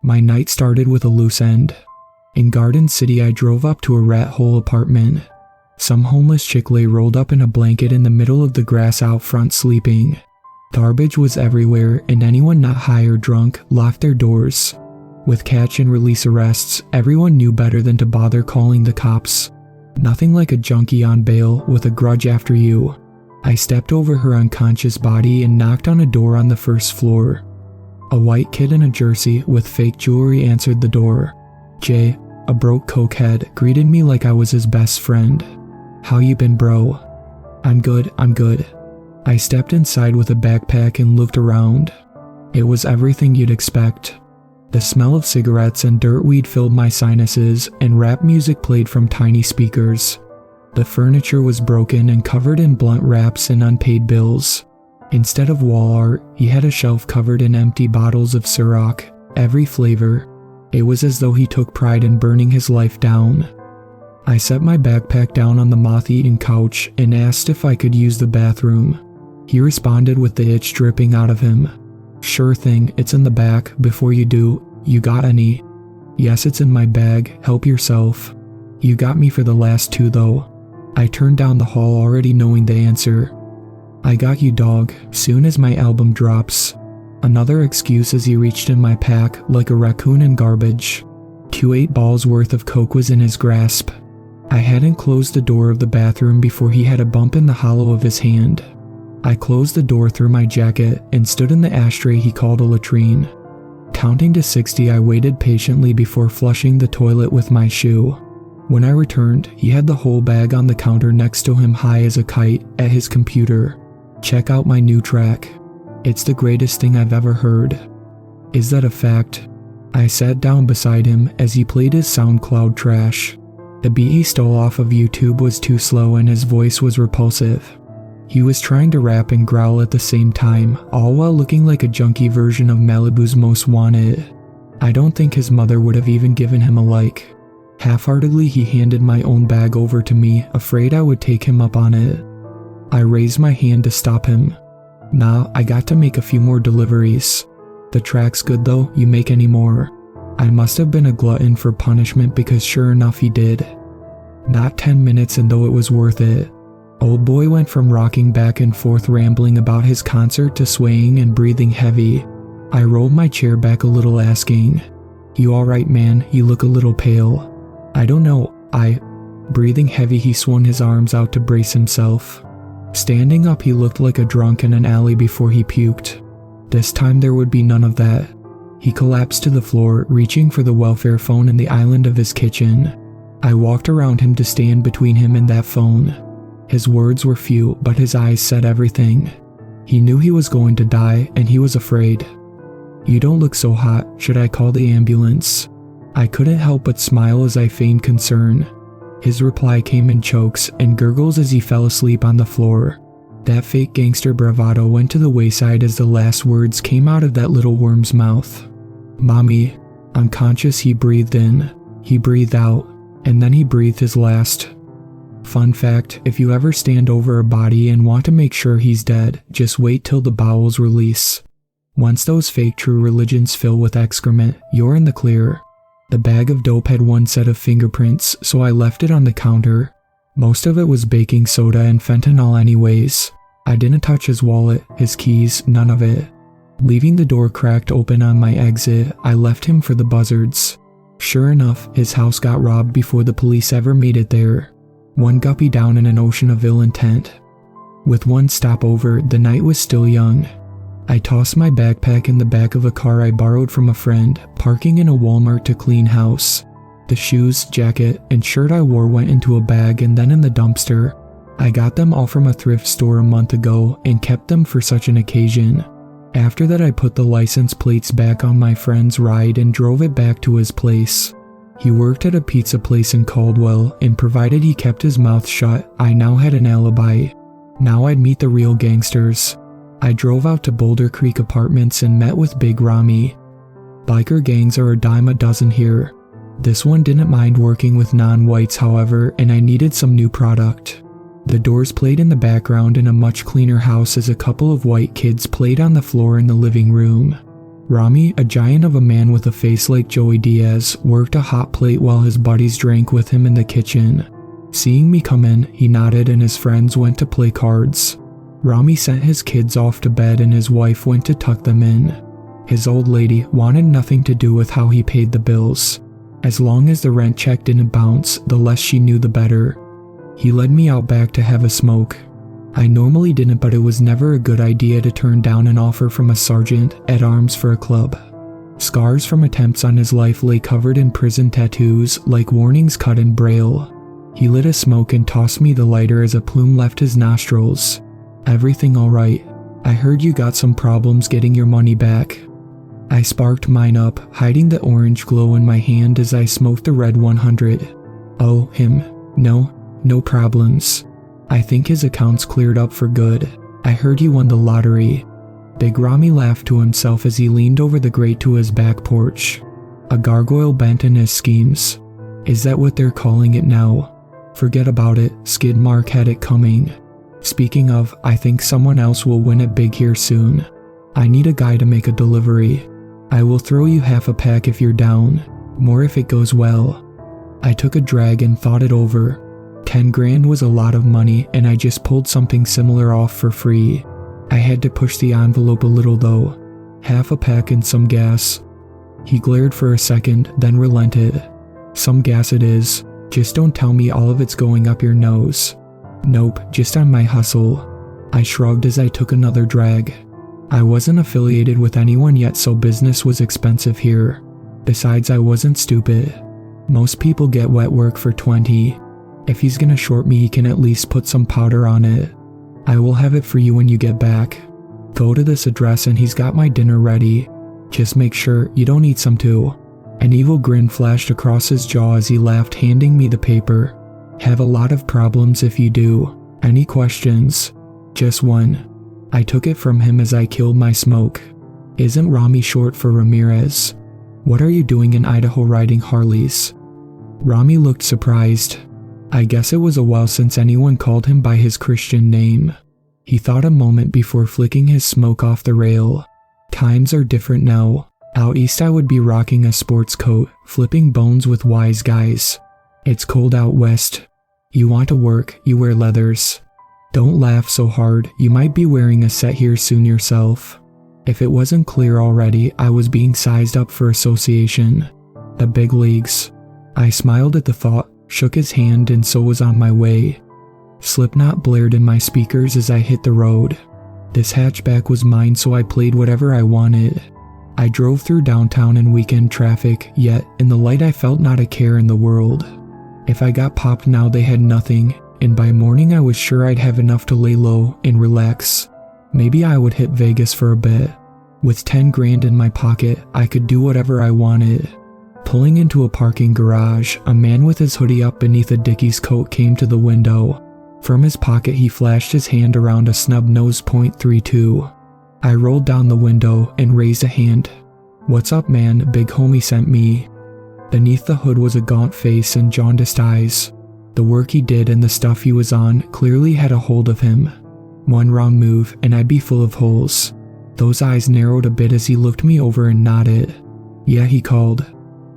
My night started with a loose end. In Garden City, I drove up to a rat hole apartment. Some homeless chick lay rolled up in a blanket in the middle of the grass out front sleeping. Garbage was everywhere, and anyone not high or drunk locked their doors. With catch and release arrests, everyone knew better than to bother calling the cops. Nothing like a junkie on bail with a grudge after you. I stepped over her unconscious body and knocked on a door on the first floor. A white kid in a jersey with fake jewelry answered the door. Jay, a broke cokehead, greeted me like I was his best friend. "How you been, bro?" I'm good. I stepped inside with a backpack and looked around. It was everything you'd expect. The smell of cigarettes and dirt weed filled my sinuses, and rap music played from tiny speakers. The furniture was broken and covered in blunt wraps and unpaid bills. Instead of wall art, he had a shelf covered in empty bottles of Ciroc, every flavor. It was as though he took pride in burning his life down. I set my backpack down on the moth-eaten couch and asked if I could use the bathroom. He responded with the itch dripping out of him. "Sure thing, it's in the back. Before you do, you got any?" "Yes, it's in my bag. Help yourself." "You got me for the last two though." I turned down the hall already knowing the answer. "I got you, dog, soon as my album drops." Another excuse as he reached in my pack like a raccoon in garbage. 2 8-balls worth of coke was in his grasp. I hadn't closed the door of the bathroom before he had a bump in the hollow of his hand. I closed the door through my jacket and stood in the ashtray he called a latrine. Counting to 60, I waited patiently before flushing the toilet with my shoe. When I returned, he had the whole bag on the counter next to him high as a kite at his computer. "Check out my new track. It's the greatest thing I've ever heard." "Is that a fact?" I sat down beside him as he played his SoundCloud trash. The beat he stole off of YouTube was too slow and his voice was repulsive. He was trying to rap and growl at the same time, all while looking like a junky version of Malibu's Most Wanted. I don't think his mother would have even given him a like. Half-heartedly, he handed my own bag over to me, afraid I would take him up on it. I raised my hand to stop him. "Nah, I got to make a few more deliveries." "The track's good though, you make any more?" I must have been a glutton for punishment because sure enough he did. Not 10 minutes, and though it was worth it. Old boy went from rocking back and forth rambling about his concert to swaying and breathing heavy. I rolled my chair back a little asking, "You alright, man? You look a little pale." "I don't know, Breathing heavy, he swung his arms out to brace himself. Standing up, he looked like a drunk in an alley before he puked. This time there would be none of that. He collapsed to the floor, reaching for the welfare phone in the island of his kitchen. I walked around him to stand between him and that phone. His words were few, but his eyes said everything. He knew he was going to die, and he was afraid. "You don't look so hot. Should I call the ambulance?" I couldn't help but smile as I feigned concern. His reply came in chokes and gurgles as he fell asleep on the floor. That fake gangster bravado went to the wayside as the last words came out of that little worm's mouth. "Mommy." Unconscious, he breathed in. He breathed out, and then he breathed his last. Fun fact, if you ever stand over a body and want to make sure he's dead, just wait till the bowels release. Once those fake true religions fill with excrement, you're in the clear. The bag of dope had one set of fingerprints, so I left it on the counter. Most of it was baking soda and fentanyl anyways. I didn't touch his wallet, his keys, none of it. Leaving the door cracked open on my exit, I left him for the buzzards. Sure enough, his house got robbed before the police ever made it there. One guppy down in an ocean of ill intent. With one stopover, the night was still young. I tossed my backpack in the back of a car I borrowed from a friend, parking in a Walmart to clean house. The shoes, jacket, and shirt I wore went into a bag and then in the dumpster. I got them all from a thrift store a month ago and kept them for such an occasion. After that, I put the license plates back on my friend's ride and drove it back to his place. He worked at a pizza place in Caldwell, and provided he kept his mouth shut, I now had an alibi. Now I'd meet the real gangsters. I drove out to Boulder Creek Apartments and met with Big Rami. Biker gangs are a dime a dozen here. This one didn't mind working with non-whites, however, and I needed some new product. The Doors played in the background in a much cleaner house as a couple of white kids played on the floor in the living room. Rami, a giant of a man with a face like Joey Diaz, worked a hot plate while his buddies drank with him in the kitchen. Seeing me come in, he nodded and his friends went to play cards. Rami sent his kids off to bed and his wife went to tuck them in. His old lady wanted nothing to do with how he paid the bills. As long as the rent check didn't bounce, the less she knew the better. He led me out back to have a smoke. I normally didn't, but it was never a good idea to turn down an offer from a sergeant at arms for a club. Scars from attempts on his life lay covered in prison tattoos like warnings cut in braille. He lit a smoke and tossed me the lighter as a plume left his nostrils. "Everything alright? I heard you got some problems getting your money back." I sparked mine up, hiding the orange glow in my hand as I smoked the red 100. "Oh, him. No problems. I think his account's cleared up for good. I heard he won the lottery." Big Rami laughed to himself as he leaned over the grate to his back porch. A gargoyle bent in his schemes. Is that what they're calling it now? Forget about it, Skid Mark had it coming. Speaking of, I think someone else will win it big here soon. I need a guy to make a delivery. I will throw you half a pack if you're down, more if it goes well. I took a drag and thought it over. 10 grand was a lot of money and I just pulled something similar off for free. I had to push the envelope a little though. Half a pack and some gas. He glared for a second, then relented. Some gas it is. Just don't tell me all of it's going up your nose. Nope, just on my hustle. I shrugged as I took another drag. I wasn't affiliated with anyone yet, so business was expensive here. Besides, I wasn't stupid. Most people get wet work for 20. If he's gonna short me, he can at least put some powder on it. I will have it for you when you get back. Go to this address and he's got my dinner ready. Just make sure you don't eat some too. An evil grin flashed across his jaw as he laughed, handing me the paper. Have a lot of problems if you do. Any questions? Just one. I took it from him as I killed my smoke. Isn't Rami short for Ramirez? What are you doing in Idaho riding Harleys? Rami looked surprised. I guess it was a while since anyone called him by his Christian name. He thought a moment before flicking his smoke off the rail. Times are different now. Out east I would be rocking a sports coat, flipping bones with wise guys. It's cold out west. You want to work, you wear leathers. Don't laugh so hard, you might be wearing a set here soon yourself. If it wasn't clear already, I was being sized up for association. The big leagues. I smiled at the thought, shook his hand, and so was on my way. Slipknot blared in my speakers as I hit the road. This hatchback was mine, so I played whatever I wanted. I drove through downtown in weekend traffic, yet in the light I felt not a care in the world. If I got popped now, they had nothing, and by morning I was sure I'd have enough to lay low and relax. Maybe I would hit Vegas for a bit. With 10 grand in my pocket, I could do whatever I wanted. Pulling into a parking garage, a man with his hoodie up beneath a Dickies coat came to the window. From his pocket he flashed his hand around a snub-nosed .32. I rolled down the window and raised a hand. "What's up, man? Big homie sent me." Beneath the hood was a gaunt face and jaundiced eyes. The work he did and the stuff he was on clearly had a hold of him. One wrong move and I'd be full of holes. Those eyes narrowed a bit as he looked me over and nodded. "Yeah," he called.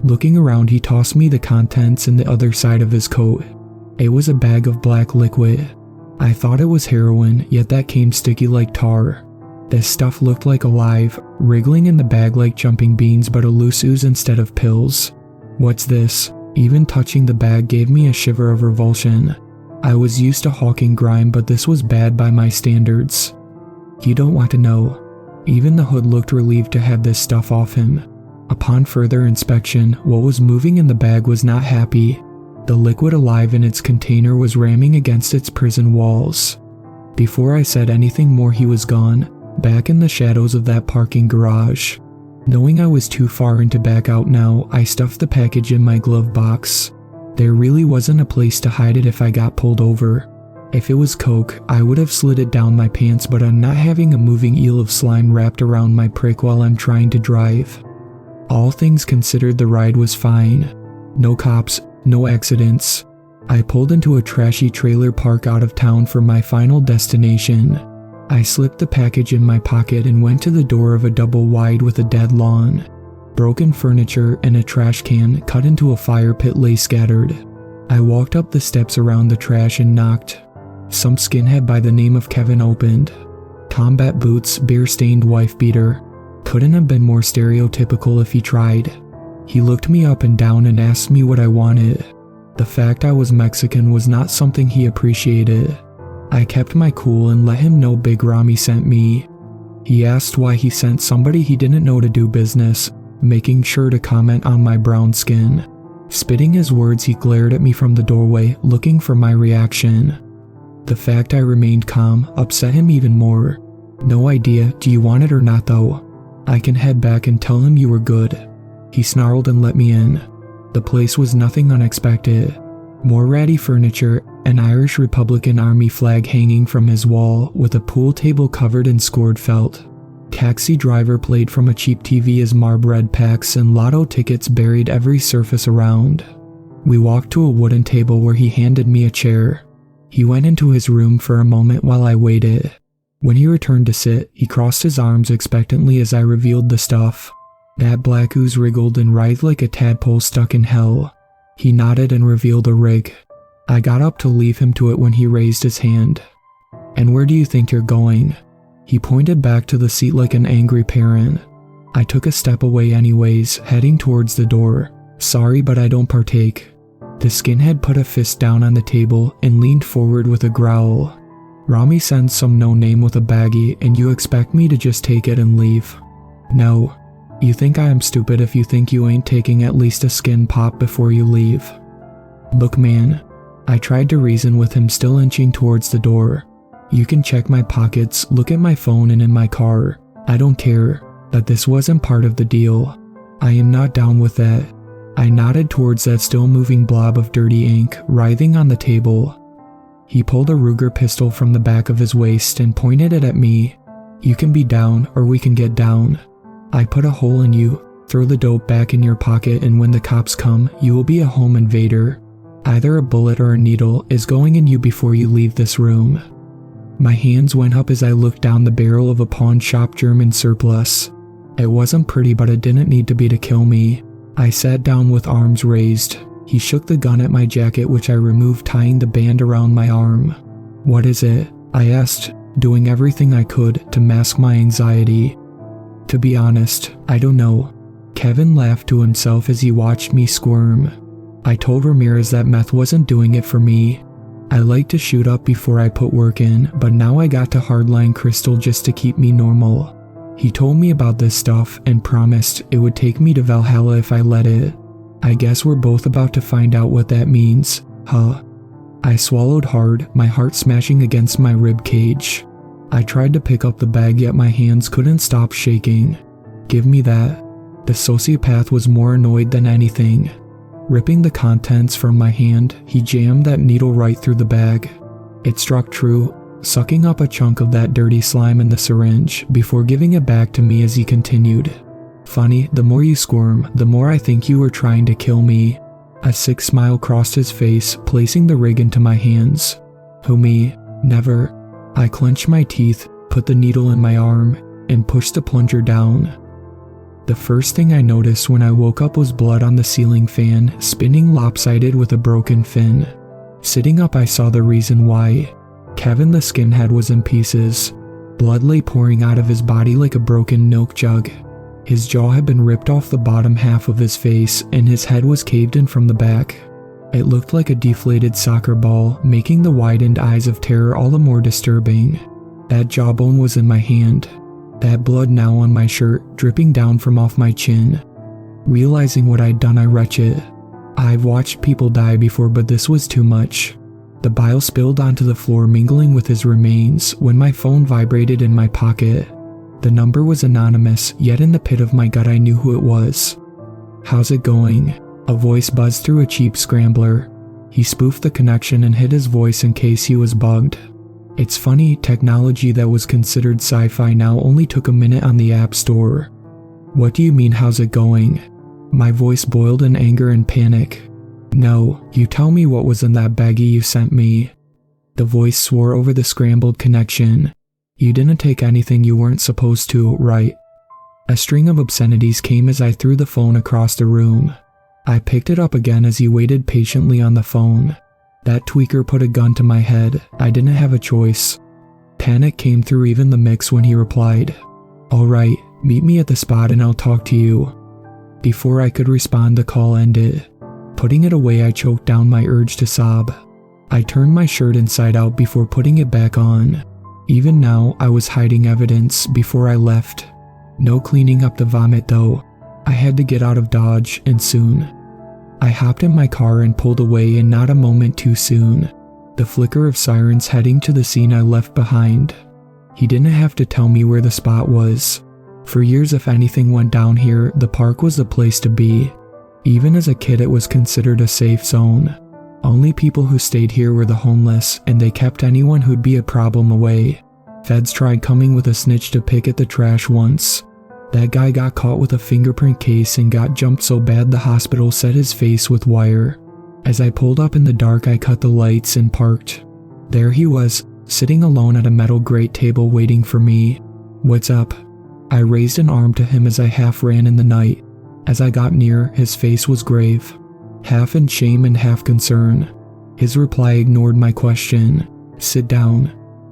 Looking around, he tossed me the contents in the other side of his coat. It was a bag of black liquid. I thought it was heroin, yet that came sticky like tar. This stuff looked like alive, wriggling in the bag like jumping beans, but a loose ooze instead of pills. "What's this?" Even touching the bag gave me a shiver of revulsion. I was used to hawking grime, but this was bad by my standards. "You don't want to know." Even the hood looked relieved to have this stuff off him. Upon further inspection, what was moving in the bag was not happy. The liquid alive in its container was ramming against its prison walls. Before I said anything more, he was gone, back in the shadows of that parking garage. Knowing I was too far in to back out now, I stuffed the package in my glove box. There really wasn't a place to hide it if I got pulled over. If it was coke, I would have slid it down my pants, but I'm not having a moving eel of slime wrapped around my prick while I'm trying to drive. All things considered, the ride was fine. No cops, no accidents. I pulled into a trashy trailer park out of town for my final destination. I slipped the package in my pocket and went to the door of a double wide with a dead lawn. Broken furniture and a trash can cut into a fire pit lay scattered. I walked up the steps around the trash and knocked. Some skinhead by the name of Kevin opened. Combat boots, beer-stained wife beater. Couldn't have been more stereotypical if he tried. He looked me up and down and asked me what I wanted. The fact I was Mexican was not something he appreciated. I kept my cool and let him know Big Rami sent me. He asked why he sent somebody he didn't know to do business, making sure to comment on my brown skin. Spitting his words, he glared at me from the doorway, looking for my reaction. The fact I remained calm upset him even more. No idea, do you want it or not though? I can head back and tell him you were good. He snarled and let me in. The place was nothing unexpected. More ratty furniture, an Irish Republican Army flag hanging from his wall with a pool table covered in scored felt. Taxi driver played from a cheap TV as Marlboro packs and lotto tickets buried every surface around. We walked to a wooden table where he handed me a chair. He went into his room for a moment while I waited. When he returned to sit, he crossed his arms expectantly as I revealed the stuff. That black ooze wriggled and writhed like a tadpole stuck in hell. He nodded and revealed a rig. I got up to leave him to it when he raised his hand. "And where do you think you're going?" He pointed back to the seat like an angry parent. I took a step away anyways, heading towards the door. "Sorry, but I don't partake." The skinhead put a fist down on the table and leaned forward with a growl. "Rami sends some no-name with a baggie and you expect me to just take it and leave? No. You think I am stupid if you think you ain't taking at least a skin pop before you leave." "Look man," I tried to reason with him, still inching towards the door. "You can check my pockets, look at my phone and in my car. I don't care. That this wasn't part of the deal. I am not down with that." I nodded towards that still moving blob of dirty ink writhing on the table. He pulled a Ruger pistol from the back of his waist and pointed it at me. "You can be down or we can get down. I put a hole in you, throw the dope back in your pocket, and when the cops come, you will be a home invader. Either a bullet or a needle is going in you before you leave this room." My hands went up as I looked down the barrel of a pawn shop German surplus. It wasn't pretty, but it didn't need to be to kill me. I sat down with arms raised. He shook the gun at my jacket, which I removed, tying the band around my arm. "What is it?" I asked, doing everything I could to mask my anxiety. "To be honest, I don't know." Kevin laughed to himself as he watched me squirm. I told Ramirez that meth wasn't doing it for me. I like to shoot up before I put work in, but now I got to hardline crystal just to keep me normal. He told me about this stuff and promised it would take me to Valhalla if I let it. I guess we're both about to find out what that means, huh? I swallowed hard, my heart smashing against my rib cage. I tried to pick up the bag, yet my hands couldn't stop shaking. "Give me that." The sociopath was more annoyed than anything. Ripping the contents from my hand, he jammed that needle right through the bag. It struck true, sucking up a chunk of that dirty slime in the syringe before giving it back to me as he continued. "Funny, the more you squirm, the more I think you were trying to kill me." A sick smile crossed his face, placing the rig into my hands. "Who, me? Never." I clenched my teeth, put the needle in my arm, and pushed the plunger down. The first thing I noticed when I woke up was blood on the ceiling fan, spinning lopsided with a broken fin. Sitting up, I saw the reason why. Kevin the skinhead was in pieces. Blood lay pouring out of his body like a broken milk jug. His jaw had been ripped off the bottom half of his face, and his head was caved in from the back. It looked like a deflated soccer ball, making the widened eyes of terror all the more disturbing. That jawbone was in my hand. That blood now on my shirt, dripping down from off my chin. Realizing what I'd done, I retched. I've watched people die before, but this was too much. The bile spilled onto the floor, mingling with his remains, when my phone vibrated in my pocket. The number was anonymous, yet in the pit of my gut I knew who it was. "How's it going?" A voice buzzed through a cheap scrambler. He spoofed the connection and hid his voice in case he was bugged. It's funny, technology that was considered sci-fi now only took a minute on the App Store. "What do you mean, how's it going?" My voice boiled in anger and panic. "No, you tell me what was in that baggie you sent me." The voice swore over the scrambled connection. You didn't take anything you weren't supposed to, right? A string of obscenities came as I threw the phone across the room. I picked it up again as he waited patiently on the phone. That tweaker put a gun to my head. I didn't have a choice. Panic came through even the mix when he replied, "Alright, meet me at the spot and I'll talk to you." Before I could respond, the call ended. Putting it away, I choked down my urge to sob. I turned my shirt inside out before putting it back on. Even now, I was hiding evidence before I left. No cleaning up the vomit though. I had to get out of Dodge, and soon. I hopped in my car and pulled away, and not a moment too soon. The flicker of sirens heading to the scene I left behind. He didn't have to tell me where the spot was. For years, if anything went down here, the park was the place to be. Even as a kid, it was considered a safe zone. Only people who stayed here were the homeless, and they kept anyone who'd be a problem away. Feds tried coming with a snitch to pick at the trash once. That guy got caught with a fingerprint case and got jumped so bad the hospital set his face with wire. As I pulled up in the dark, I cut the lights and parked. There he was, sitting alone at a metal grate table waiting for me. "What's up?" I raised an arm to him as I half ran in the night. As I got near, his face was grave, half in shame and half concern. His reply ignored my question. "Sit down."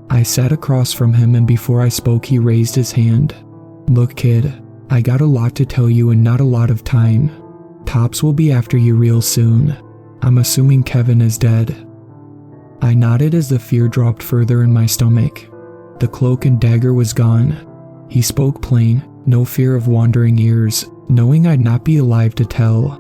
I sat across from him, and before I spoke, he raised his hand. "Look, kid, I got a lot to tell you and not a lot of time. Cops will be after you real soon. I'm assuming Kevin is dead." I nodded as the fear dropped further in my stomach. The cloak and dagger was gone. He spoke plain, no fear of wandering ears, knowing I'd not be alive to tell.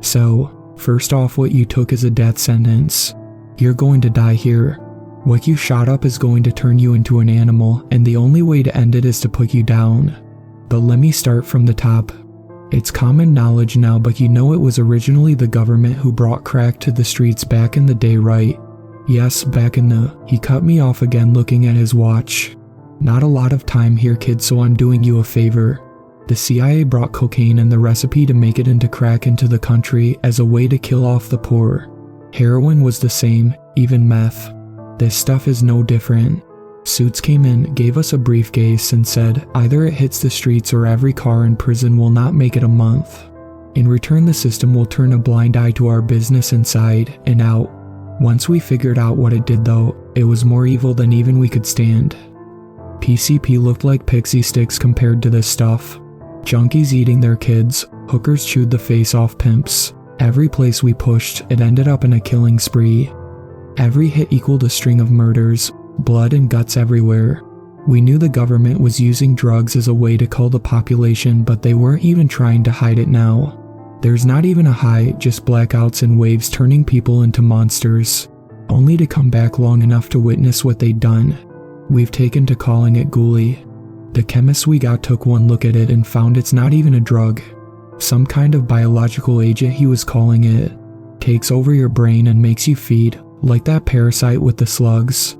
"So, first off, what you took is a death sentence. You're going to die here. What you shot up is going to turn you into an animal, and the only way to end it is to put you down. But let me start from the top. It's common knowledge now, but you know it was originally the government who brought crack to the streets back in the day, right? Yes, back in the..." He cut me off again, looking at his watch. "Not a lot of time here, kid, so I'm doing you a favor. The CIA brought cocaine and the recipe to make it into crack into the country as a way to kill off the poor. Heroin was the same, even meth. This stuff is no different. Suits came in, gave us a briefcase, and said either it hits the streets or every car in prison will not make it a month. In return, the system will turn a blind eye to our business inside and out. Once we figured out what it did though, it was more evil than even we could stand. PCP looked like pixie sticks compared to this stuff. Junkies eating their kids, hookers chewed the face off pimps. Every place we pushed, it ended up in a killing spree. Every hit equaled a string of murders, blood and guts everywhere. We knew the government was using drugs as a way to cull the population, but they weren't even trying to hide it now. There's not even a high, just blackouts and waves turning people into monsters, only to come back long enough to witness what they'd done. We've taken to calling it ghoulie. The chemist we got took one look at it and found it's not even a drug. Some kind of biological agent, he was calling it. Takes over your brain and makes you feed, like that parasite with the slugs.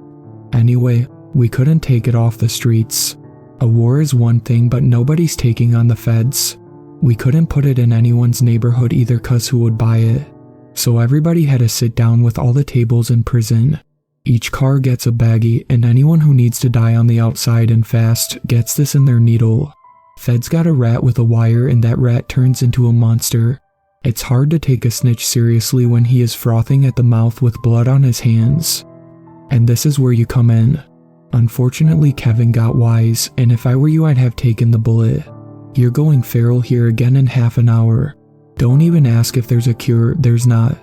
Anyway, we couldn't take it off the streets. A war is one thing, but nobody's taking on the feds. We couldn't put it in anyone's neighborhood either, cause who would buy it? So everybody had to sit down with all the tables in prison. Each car gets a baggie, and anyone who needs to die on the outside and fast gets this in their needle. Feds got a rat with a wire, and that rat turns into a monster. It's hard to take a snitch seriously when he is frothing at the mouth with blood on his hands. And this is where you come in. Unfortunately, Kevin got wise, and if I were you, I'd have taken the bullet. You're going feral here again in half an hour. Don't even ask if there's a cure, there's not.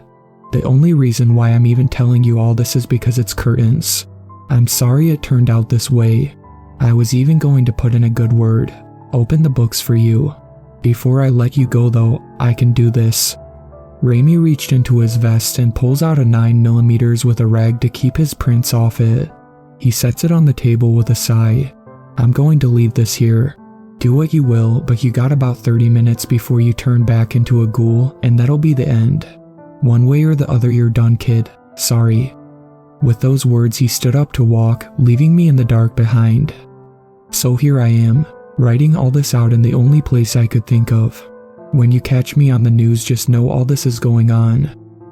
The only reason why I'm even telling you all this is because it's curtains. I'm sorry it turned out this way. I was even going to put in a good word. Open the books for you. Before I let you go though, I can do this. Raimi reached into his vest and pulls out a 9mm with a rag to keep his prints off it. He sets it on the table with a sigh. I'm going to leave this here. Do what you will, but you got about 30 minutes before you turn back into a ghoul, and that'll be the end. One way or the other, you're done, kid. Sorry. With those words, he stood up to walk, leaving me in the dark behind. So here I am, writing all this out in the only place I could think of. When you catch me on the news, just know all this is going on.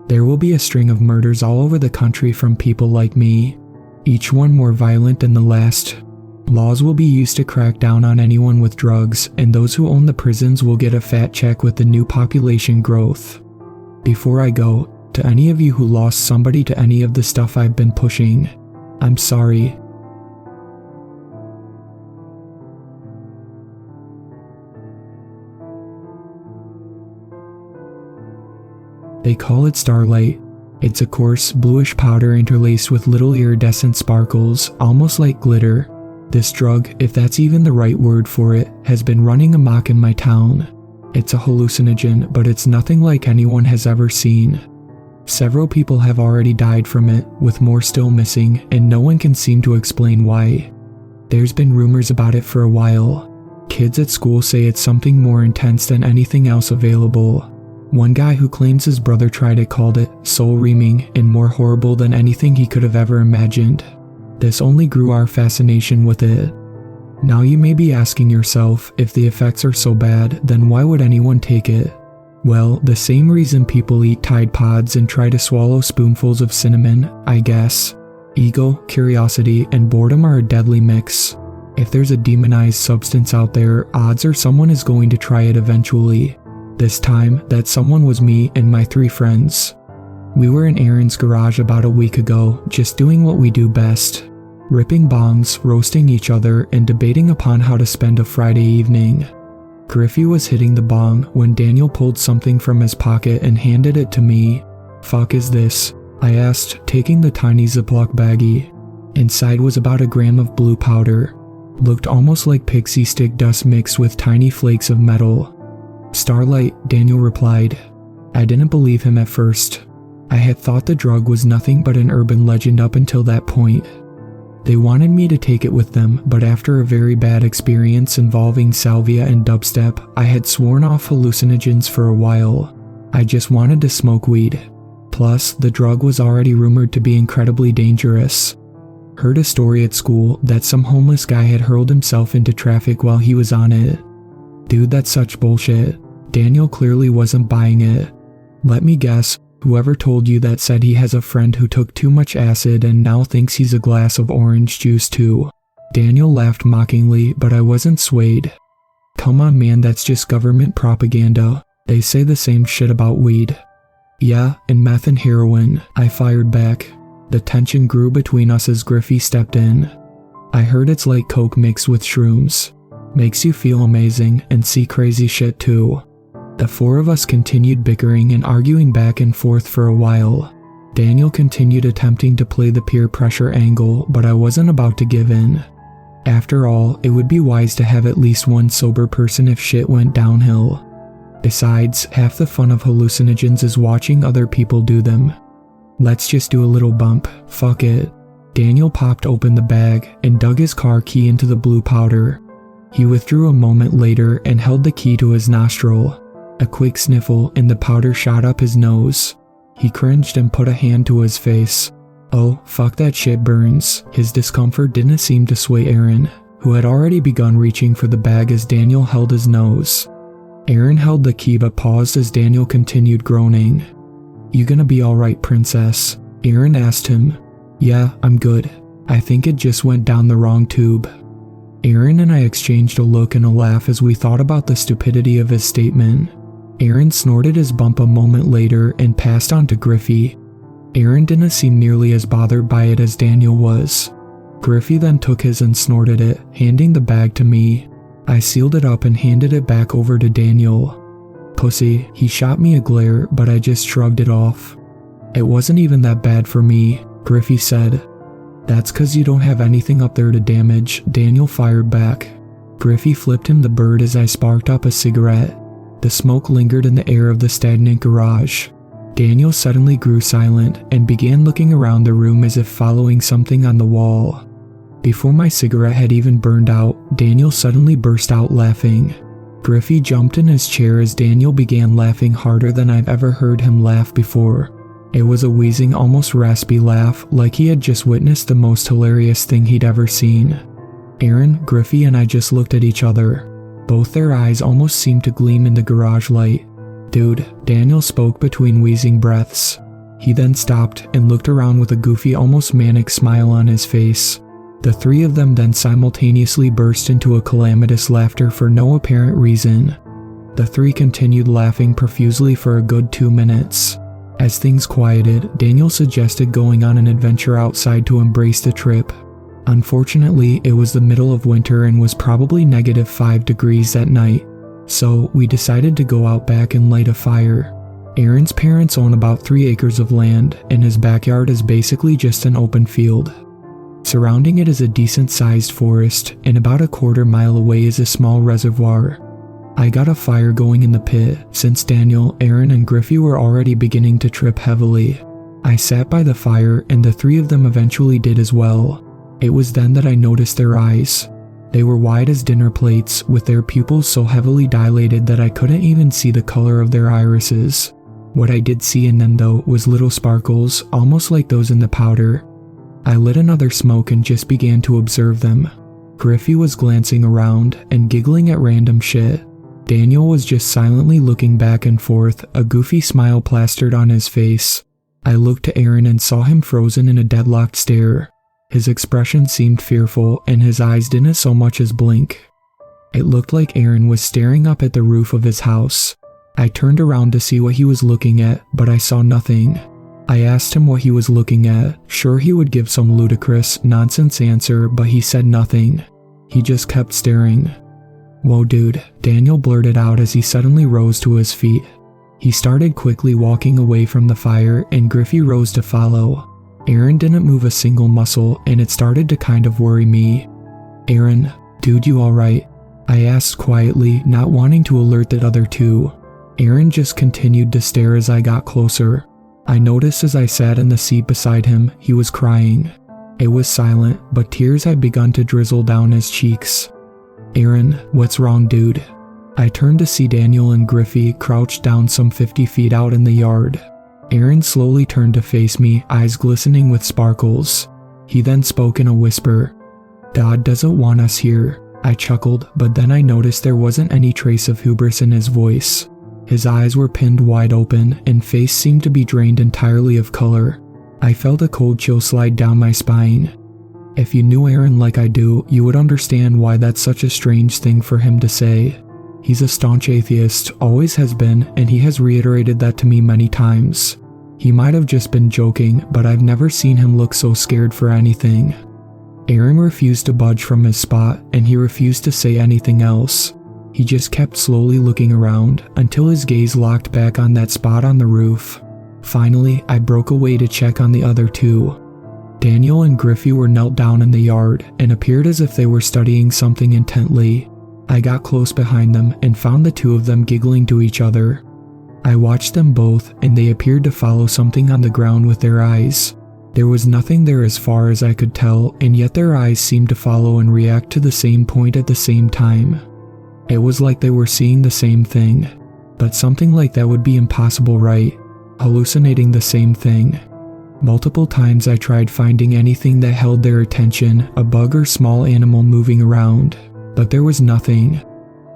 There will be a string of murders all over the country from people like me, each one more violent than the last. Laws will be used to crack down on anyone with drugs, and those who own the prisons will get a fat check with the new population growth. Before I go, to any of you who lost somebody to any of the stuff I've been pushing, I'm sorry. They call it starlight. It's a coarse, bluish powder interlaced with little iridescent sparkles, almost like glitter. This drug, if that's even the right word for it, has been running amok in my town. It's a hallucinogen, but it's nothing like anyone has ever seen. Several people have already died from it, with more still missing, and no one can seem to explain why. There's been rumors about it for a while. Kids at school say it's something more intense than anything else available. One guy who claims his brother tried it called it soul-reaming and more horrible than anything he could have ever imagined. This only grew our fascination with it. Now you may be asking yourself, if the effects are so bad, then why would anyone take it? Well, the same reason people eat Tide Pods and try to swallow spoonfuls of cinnamon, I guess. Ego, curiosity, and boredom are a deadly mix. If there's a demonized substance out there, odds are someone is going to try it eventually. This time, that someone was me and my 3 friends. We were in Aaron's garage about a week ago, just doing what we do best. Ripping bongs, roasting each other, and debating upon how to spend a Friday evening. Griffey was hitting the bong when Daniel pulled something from his pocket and handed it to me. "Fuck is this?" I asked, taking the tiny Ziploc baggie. Inside was about a gram of blue powder. Looked almost like pixie stick dust mixed with tiny flakes of metal. "Starlight," Daniel replied. I didn't believe him at first. I had thought the drug was nothing but an urban legend up until that point. They wanted me to take it with them, but after a very bad experience involving salvia and dubstep, I had sworn off hallucinogens for a while. I just wanted to smoke weed. Plus, the drug was already rumored to be incredibly dangerous. Heard a story at school that some homeless guy had hurled himself into traffic while he was on it. Dude, that's such bullshit. Daniel clearly wasn't buying it. Let me guess. Whoever told you that said he has a friend who took too much acid and now thinks he's a glass of orange juice too. Daniel laughed mockingly, but I wasn't swayed. Come on man, that's just government propaganda. They say the same shit about weed. Yeah, and meth and heroin, I fired back. The tension grew between us as Griffey stepped in. I heard it's like coke mixed with shrooms. Makes you feel amazing and see crazy shit too. The 4 of us continued bickering and arguing back and forth for a while. Daniel continued attempting to play the peer pressure angle, but I wasn't about to give in. After all, it would be wise to have at least one sober person if shit went downhill. Besides, half the fun of hallucinogens is watching other people do them. Let's just do a little bump, fuck it. Daniel popped open the bag and dug his car key into the blue powder. He withdrew a moment later and held the key to his nostril. A quick sniffle and the powder shot up his nose. He cringed and put a hand to his face. Oh, fuck, that shit burns. His discomfort didn't seem to sway Aaron, who had already begun reaching for the bag as Daniel held his nose. Aaron held the key but paused as Daniel continued groaning. You gonna be alright, princess? Aaron asked him. Yeah, I'm good. I think it just went down the wrong tube. Aaron and I exchanged a look and a laugh as we thought about the stupidity of his statement. Aaron snorted his bump a moment later and passed on to Griffey. Aaron didn't seem nearly as bothered by it as Daniel was. Griffey then took his and snorted it, handing the bag to me. I sealed it up and handed it back over to Daniel. Pussy, he shot me a glare, but I just shrugged it off. It wasn't even that bad for me, Griffey said. That's 'cause you don't have anything up there to damage, Daniel fired back. Griffey flipped him the bird as I sparked up a cigarette. The smoke lingered in the air of the stagnant garage. Daniel suddenly grew silent and began looking around the room as if following something on the wall. Before my cigarette had even burned out, Daniel suddenly burst out laughing. Griffey jumped in his chair as Daniel began laughing harder than I've ever heard him laugh before. It was a wheezing, almost raspy laugh, like he had just witnessed the most hilarious thing he'd ever seen. Aaron, Griffey, and I just looked at each other. Both their eyes almost seemed to gleam in the garage light. Dude, Daniel spoke between wheezing breaths. He then stopped and looked around with a goofy, almost manic smile on his face. The three of them then simultaneously burst into a calamitous laughter for no apparent reason. The three continued laughing profusely for a good 2 minutes. As things quieted, Daniel suggested going on an adventure outside to embrace the trip. Unfortunately, it was the middle of winter and was probably -5 degrees that night, so we decided to go out back and light a fire. Aaron's parents own about 3 acres of land, and his backyard is basically just an open field. Surrounding it is a decent-sized forest, and about a quarter mile away is a small reservoir. I got a fire going in the pit, since Daniel, Aaron, and Griffey were already beginning to trip heavily. I sat by the fire, and the three of them eventually did as well. It was then that I noticed their eyes. They were wide as dinner plates, with their pupils so heavily dilated that I couldn't even see the color of their irises. What I did see in them though was little sparkles, almost like those in the powder. I lit another smoke and just began to observe them. Griffey was glancing around and giggling at random shit. Daniel was just silently looking back and forth, a goofy smile plastered on his face. I looked to Aaron and saw him frozen in a deadlocked stare. His expression seemed fearful and his eyes didn't so much as blink. It looked like Aaron was staring up at the roof of his house. I turned around to see what he was looking at, but I saw nothing. I asked him what he was looking at, sure he would give some ludicrous, nonsense answer, but he said nothing. He just kept staring. "Whoa dude," Daniel blurted out as he suddenly rose to his feet. He started quickly walking away from the fire and Griffey rose to follow. Aaron didn't move a single muscle and it started to kind of worry me. "Aaron, dude, you alright?" I asked quietly, not wanting to alert the other two. Aaron just continued to stare as I got closer. I noticed as I sat in the seat beside him, he was crying. It was silent, but tears had begun to drizzle down his cheeks. "Aaron, what's wrong, dude?" I turned to see Daniel and Griffey crouched down some 50 feet out in the yard. Aaron slowly turned to face me, eyes glistening with sparkles. He then spoke in a whisper. "Dad doesn't want us here." I chuckled, but then I noticed there wasn't any trace of hubris in his voice. His eyes were pinned wide open, and face seemed to be drained entirely of color. I felt a cold chill slide down my spine. If you knew Aaron like I do, you would understand why that's such a strange thing for him to say. He's a staunch atheist, always has been, and he has reiterated that to me many times. He might have just been joking, but I've never seen him look so scared for anything. Aaron refused to budge from his spot, and he refused to say anything else. He just kept slowly looking around until his gaze locked back on that spot on the roof. Finally, I broke away to check on the other two. Daniel and Griffey were knelt down in the yard and appeared as if they were studying something intently. I got close behind them and found the two of them giggling to each other. I watched them both and they appeared to follow something on the ground with their eyes. There was nothing there as far as I could tell, and yet their eyes seemed to follow and react to the same point at the same time. It was like they were seeing the same thing, but something like that would be impossible, right? Hallucinating the same thing. Multiple times I tried finding anything that held their attention, a bug or small animal moving around, but there was nothing.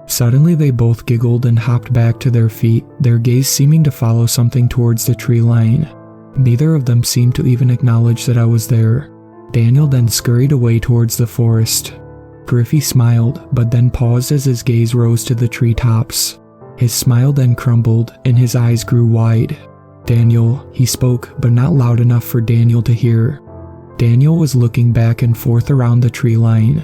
Suddenly they both giggled and hopped back to their feet, their gaze seeming to follow something towards the tree line. Neither of them seemed to even acknowledge that I was there. Daniel then scurried away towards the forest. Griffey smiled, but then paused as his gaze rose to the treetops. His smile then crumbled, and his eyes grew wide. "Daniel," he spoke, but not loud enough for Daniel to hear. Daniel was looking back and forth around the tree line.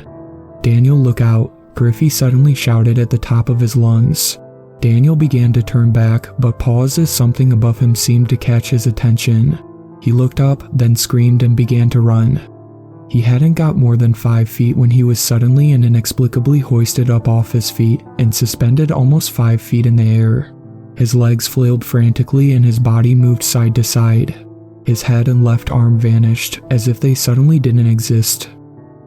"Daniel, look out," Griffey suddenly shouted at the top of his lungs. Daniel began to turn back, but paused as something above him seemed to catch his attention. He looked up, then screamed and began to run. He hadn't got more than 5 feet when he was suddenly and inexplicably hoisted up off his feet and suspended almost 5 feet in the air. His legs flailed frantically and his body moved side to side. His head and left arm vanished, as if they suddenly didn't exist.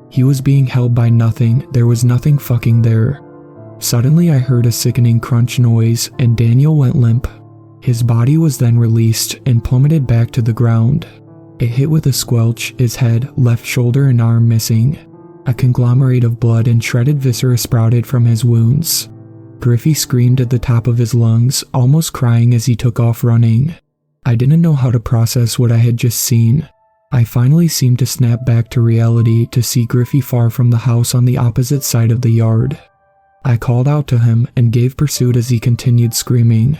He was being held by nothing, there was nothing fucking there. Suddenly I heard a sickening crunch noise and Daniel went limp. His body was then released and plummeted back to the ground. It hit with a squelch, his head, left shoulder and arm missing. A conglomerate of blood and shredded viscera sprouted from his wounds. Griffey screamed at the top of his lungs, almost crying as he took off running. I didn't know how to process what I had just seen. I finally seemed to snap back to reality to see Griffey far from the house on the opposite side of the yard. I called out to him and gave pursuit as he continued screaming.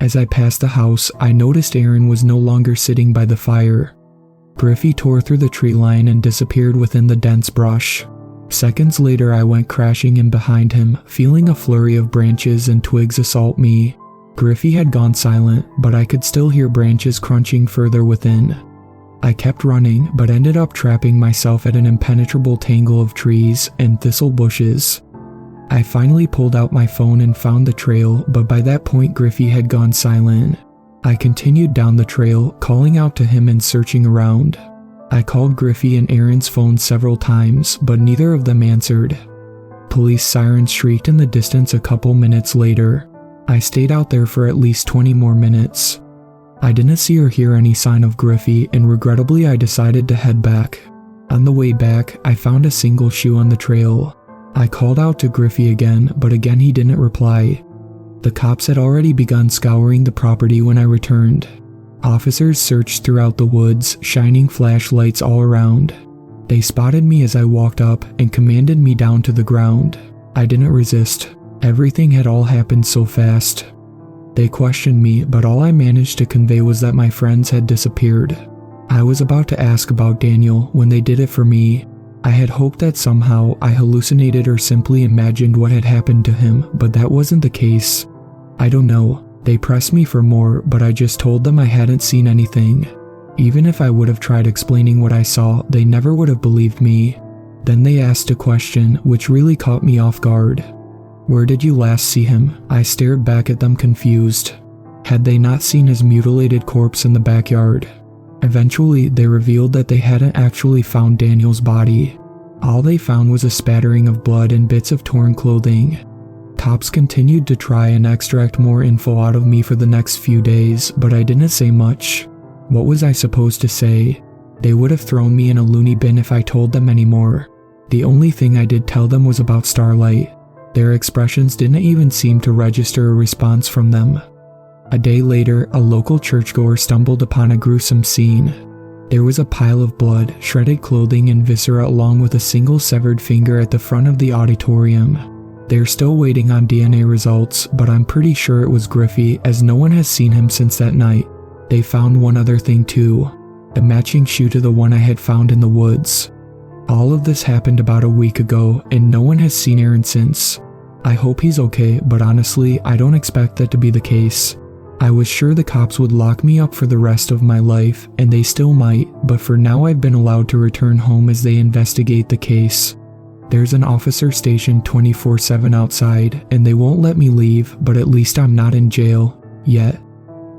As I passed the house, I noticed Aaron was no longer sitting by the fire. Griffey tore through the tree line and disappeared within the dense brush. Seconds later, I went crashing in behind him, feeling a flurry of branches and twigs assault me. Griffey had gone silent, but I could still hear branches crunching further within. I kept running, but ended up trapping myself at an impenetrable tangle of trees and thistle bushes. I finally pulled out my phone and found the trail, but by that point Griffey had gone silent. I continued down the trail, calling out to him and searching around. I called Griffey and Aaron's phone several times, but neither of them answered. Police sirens shrieked in the distance a couple minutes later. I stayed out there for at least 20 more minutes. I didn't see or hear any sign of Griffey, and regrettably I decided to head back. On the way back, I found a single shoe on the trail. I called out to Griffey again, but again he didn't reply. The cops had already begun scouring the property when I returned. Officers searched throughout the woods, shining flashlights all around. They spotted me as I walked up and commanded me down to the ground. I didn't resist. Everything had all happened so fast. They questioned me, but all I managed to convey was that my friends had disappeared. I was about to ask about Daniel when they did it for me. I had hoped that somehow I hallucinated or simply imagined what had happened to him, but that wasn't the case. I don't know. They pressed me for more, but I just told them I hadn't seen anything. Even if I would have tried explaining what I saw, they never would have believed me. Then they asked a question, which really caught me off guard. "Where did you last see him?" I stared back at them confused. Had they not seen his mutilated corpse in the backyard? Eventually, they revealed that they hadn't actually found Daniel's body. All they found was a spattering of blood and bits of torn clothing. Cops continued to try and extract more info out of me for the next few days, but I didn't say much. What was I supposed to say? They would have thrown me in a loony bin if I told them anymore. The only thing I did tell them was about Starlight. Their expressions didn't even seem to register a response from them. A day later, a local churchgoer stumbled upon a gruesome scene. There was a pile of blood, shredded clothing, and viscera along with a single severed finger at the front of the auditorium. They're still waiting on DNA results, but I'm pretty sure it was Griffey, as no one has seen him since that night. They found one other thing too, a matching shoe to the one I had found in the woods. All of this happened about a week ago, and no one has seen Aaron since. I hope he's okay, but honestly, I don't expect that to be the case. I was sure the cops would lock me up for the rest of my life, and they still might, but for now I've been allowed to return home as they investigate the case. There's an officer stationed 24/7 outside, and they won't let me leave, but at least I'm not in jail. Yet.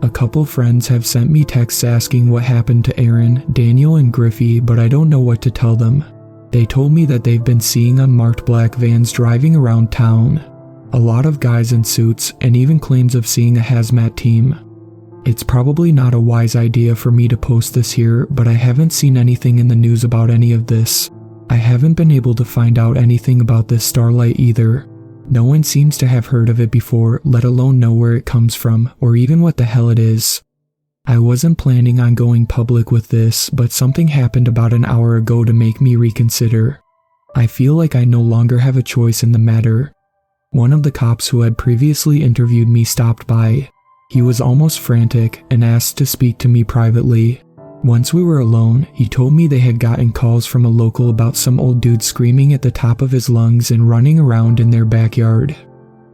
A couple friends have sent me texts asking what happened to Aaron, Daniel, and Griffey, but I don't know what to tell them. They told me that they've been seeing unmarked black vans driving around town. A lot of guys in suits, and even claims of seeing a hazmat team. It's probably not a wise idea for me to post this here, but I haven't seen anything in the news about any of this. I haven't been able to find out anything about this Starlight either. No one seems to have heard of it before, let alone know where it comes from, or even what the hell it is. I wasn't planning on going public with this, but something happened about an hour ago to make me reconsider. I feel like I no longer have a choice in the matter. One of the cops who had previously interviewed me stopped by. He was almost frantic and asked to speak to me privately. Once we were alone, he told me they had gotten calls from a local about some old dude screaming at the top of his lungs and running around in their backyard.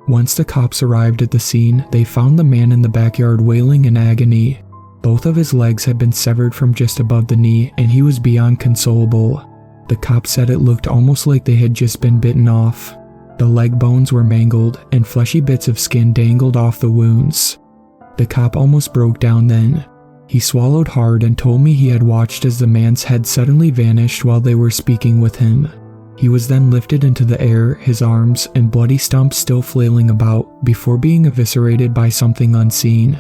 Once the cops arrived at the scene, they found the man in the backyard wailing in agony. Both of his legs had been severed from just above the knee, and he was beyond consolable. The cops said it looked almost like they had just been bitten off. The leg bones were mangled, and fleshy bits of skin dangled off the wounds. The cop almost broke down then. He swallowed hard and told me he had watched as the man's head suddenly vanished while they were speaking with him. He was then lifted into the air, his arms and bloody stumps still flailing about, before being eviscerated by something unseen.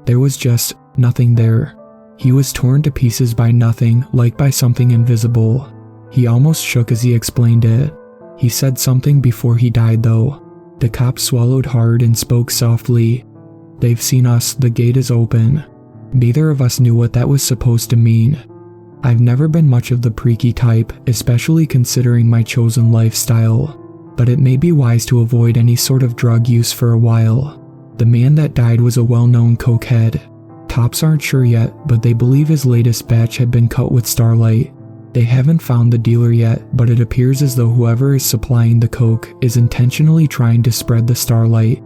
There was just nothing there. He was torn to pieces by nothing, like by something invisible. He almost shook as he explained it. He said something before he died though. The cop swallowed hard and spoke softly. "They've seen us, the gate is open." Neither of us knew what that was supposed to mean. I've never been much of the preaky type, especially considering my chosen lifestyle, but it may be wise to avoid any sort of drug use for a while. The man that died was a well-known cokehead. Cops aren't sure yet, but they believe his latest batch had been cut with starlight. They haven't found the dealer yet, but it appears as though whoever is supplying the coke is intentionally trying to spread the starlight.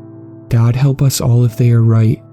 God help us all if they are right.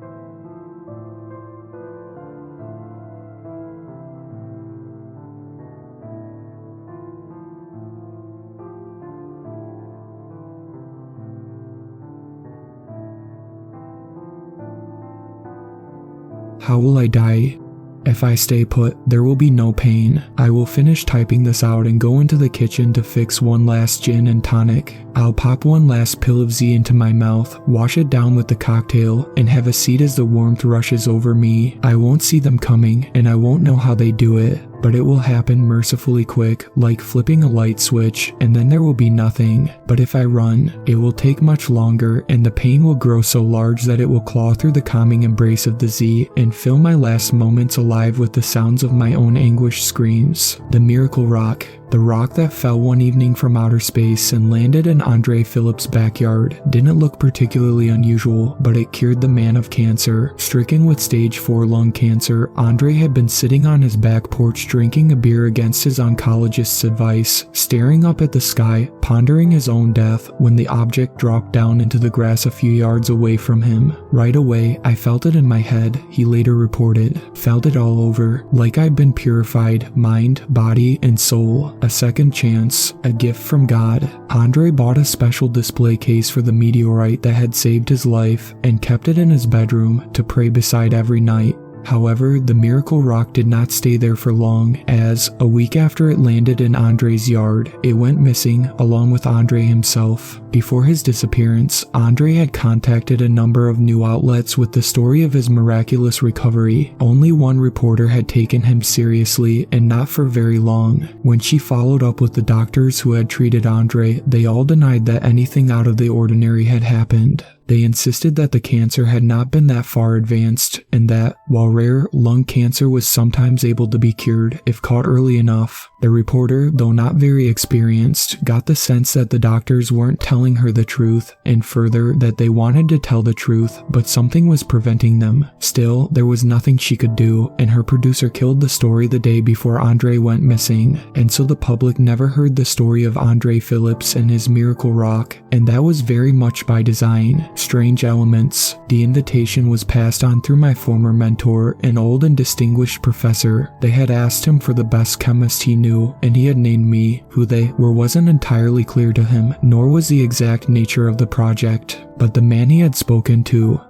How will I die? If I stay put, there will be no pain. I will finish typing this out and go into the kitchen to fix one last gin and tonic. I'll pop one last pill of Z into my mouth, wash it down with the cocktail, and have a seat as the warmth rushes over me. I won't see them coming, and I won't know how they do it, but it will happen mercifully quick, like flipping a light switch, and then there will be nothing. But if I run, it will take much longer, and the pain will grow so large that it will claw through the calming embrace of the Z and fill my last moments alive with the sounds of my own anguished screams. The miracle rock. The rock that fell one evening from outer space and landed in Andre Phillips' backyard didn't look particularly unusual, but it cured the man of cancer. Stricken with stage 4 lung cancer, Andre had been sitting on his back porch drinking a beer against his oncologist's advice, staring up at the sky, pondering his own death, when the object dropped down into the grass a few yards away from him. Right away, I felt it in my head, he later reported. Felt it all over, like I'd been purified, mind, body, and soul. A second chance, a gift from God. Andre bought a special display case for the meteorite that had saved his life and kept it in his bedroom to pray beside every night. However, the miracle rock did not stay there for long, as, a week after it landed in Andre's yard, it went missing along with Andre himself. Before his disappearance, Andre had contacted a number of new outlets with the story of his miraculous recovery. Only one reporter had taken him seriously, and not for very long. When she followed up with the doctors who had treated Andre, they all denied that anything out of the ordinary had happened. They insisted that the cancer had not been that far advanced, and that, while rare, lung cancer was sometimes able to be cured if caught early enough. The reporter, though not very experienced, got the sense that the doctors weren't telling her the truth, and further, that they wanted to tell the truth, but something was preventing them. Still, there was nothing she could do, and her producer killed the story the day before Andre went missing, and so the public never heard the story of Andre Phillips and his miracle rock, and that was very much by design. Strange elements. The invitation was passed on through my former mentor, an old and distinguished professor. They had asked him for the best chemist he knew, and he had named me. Who they were wasn't entirely clear to him, nor was the exact nature of the project. But the man he had spoken to,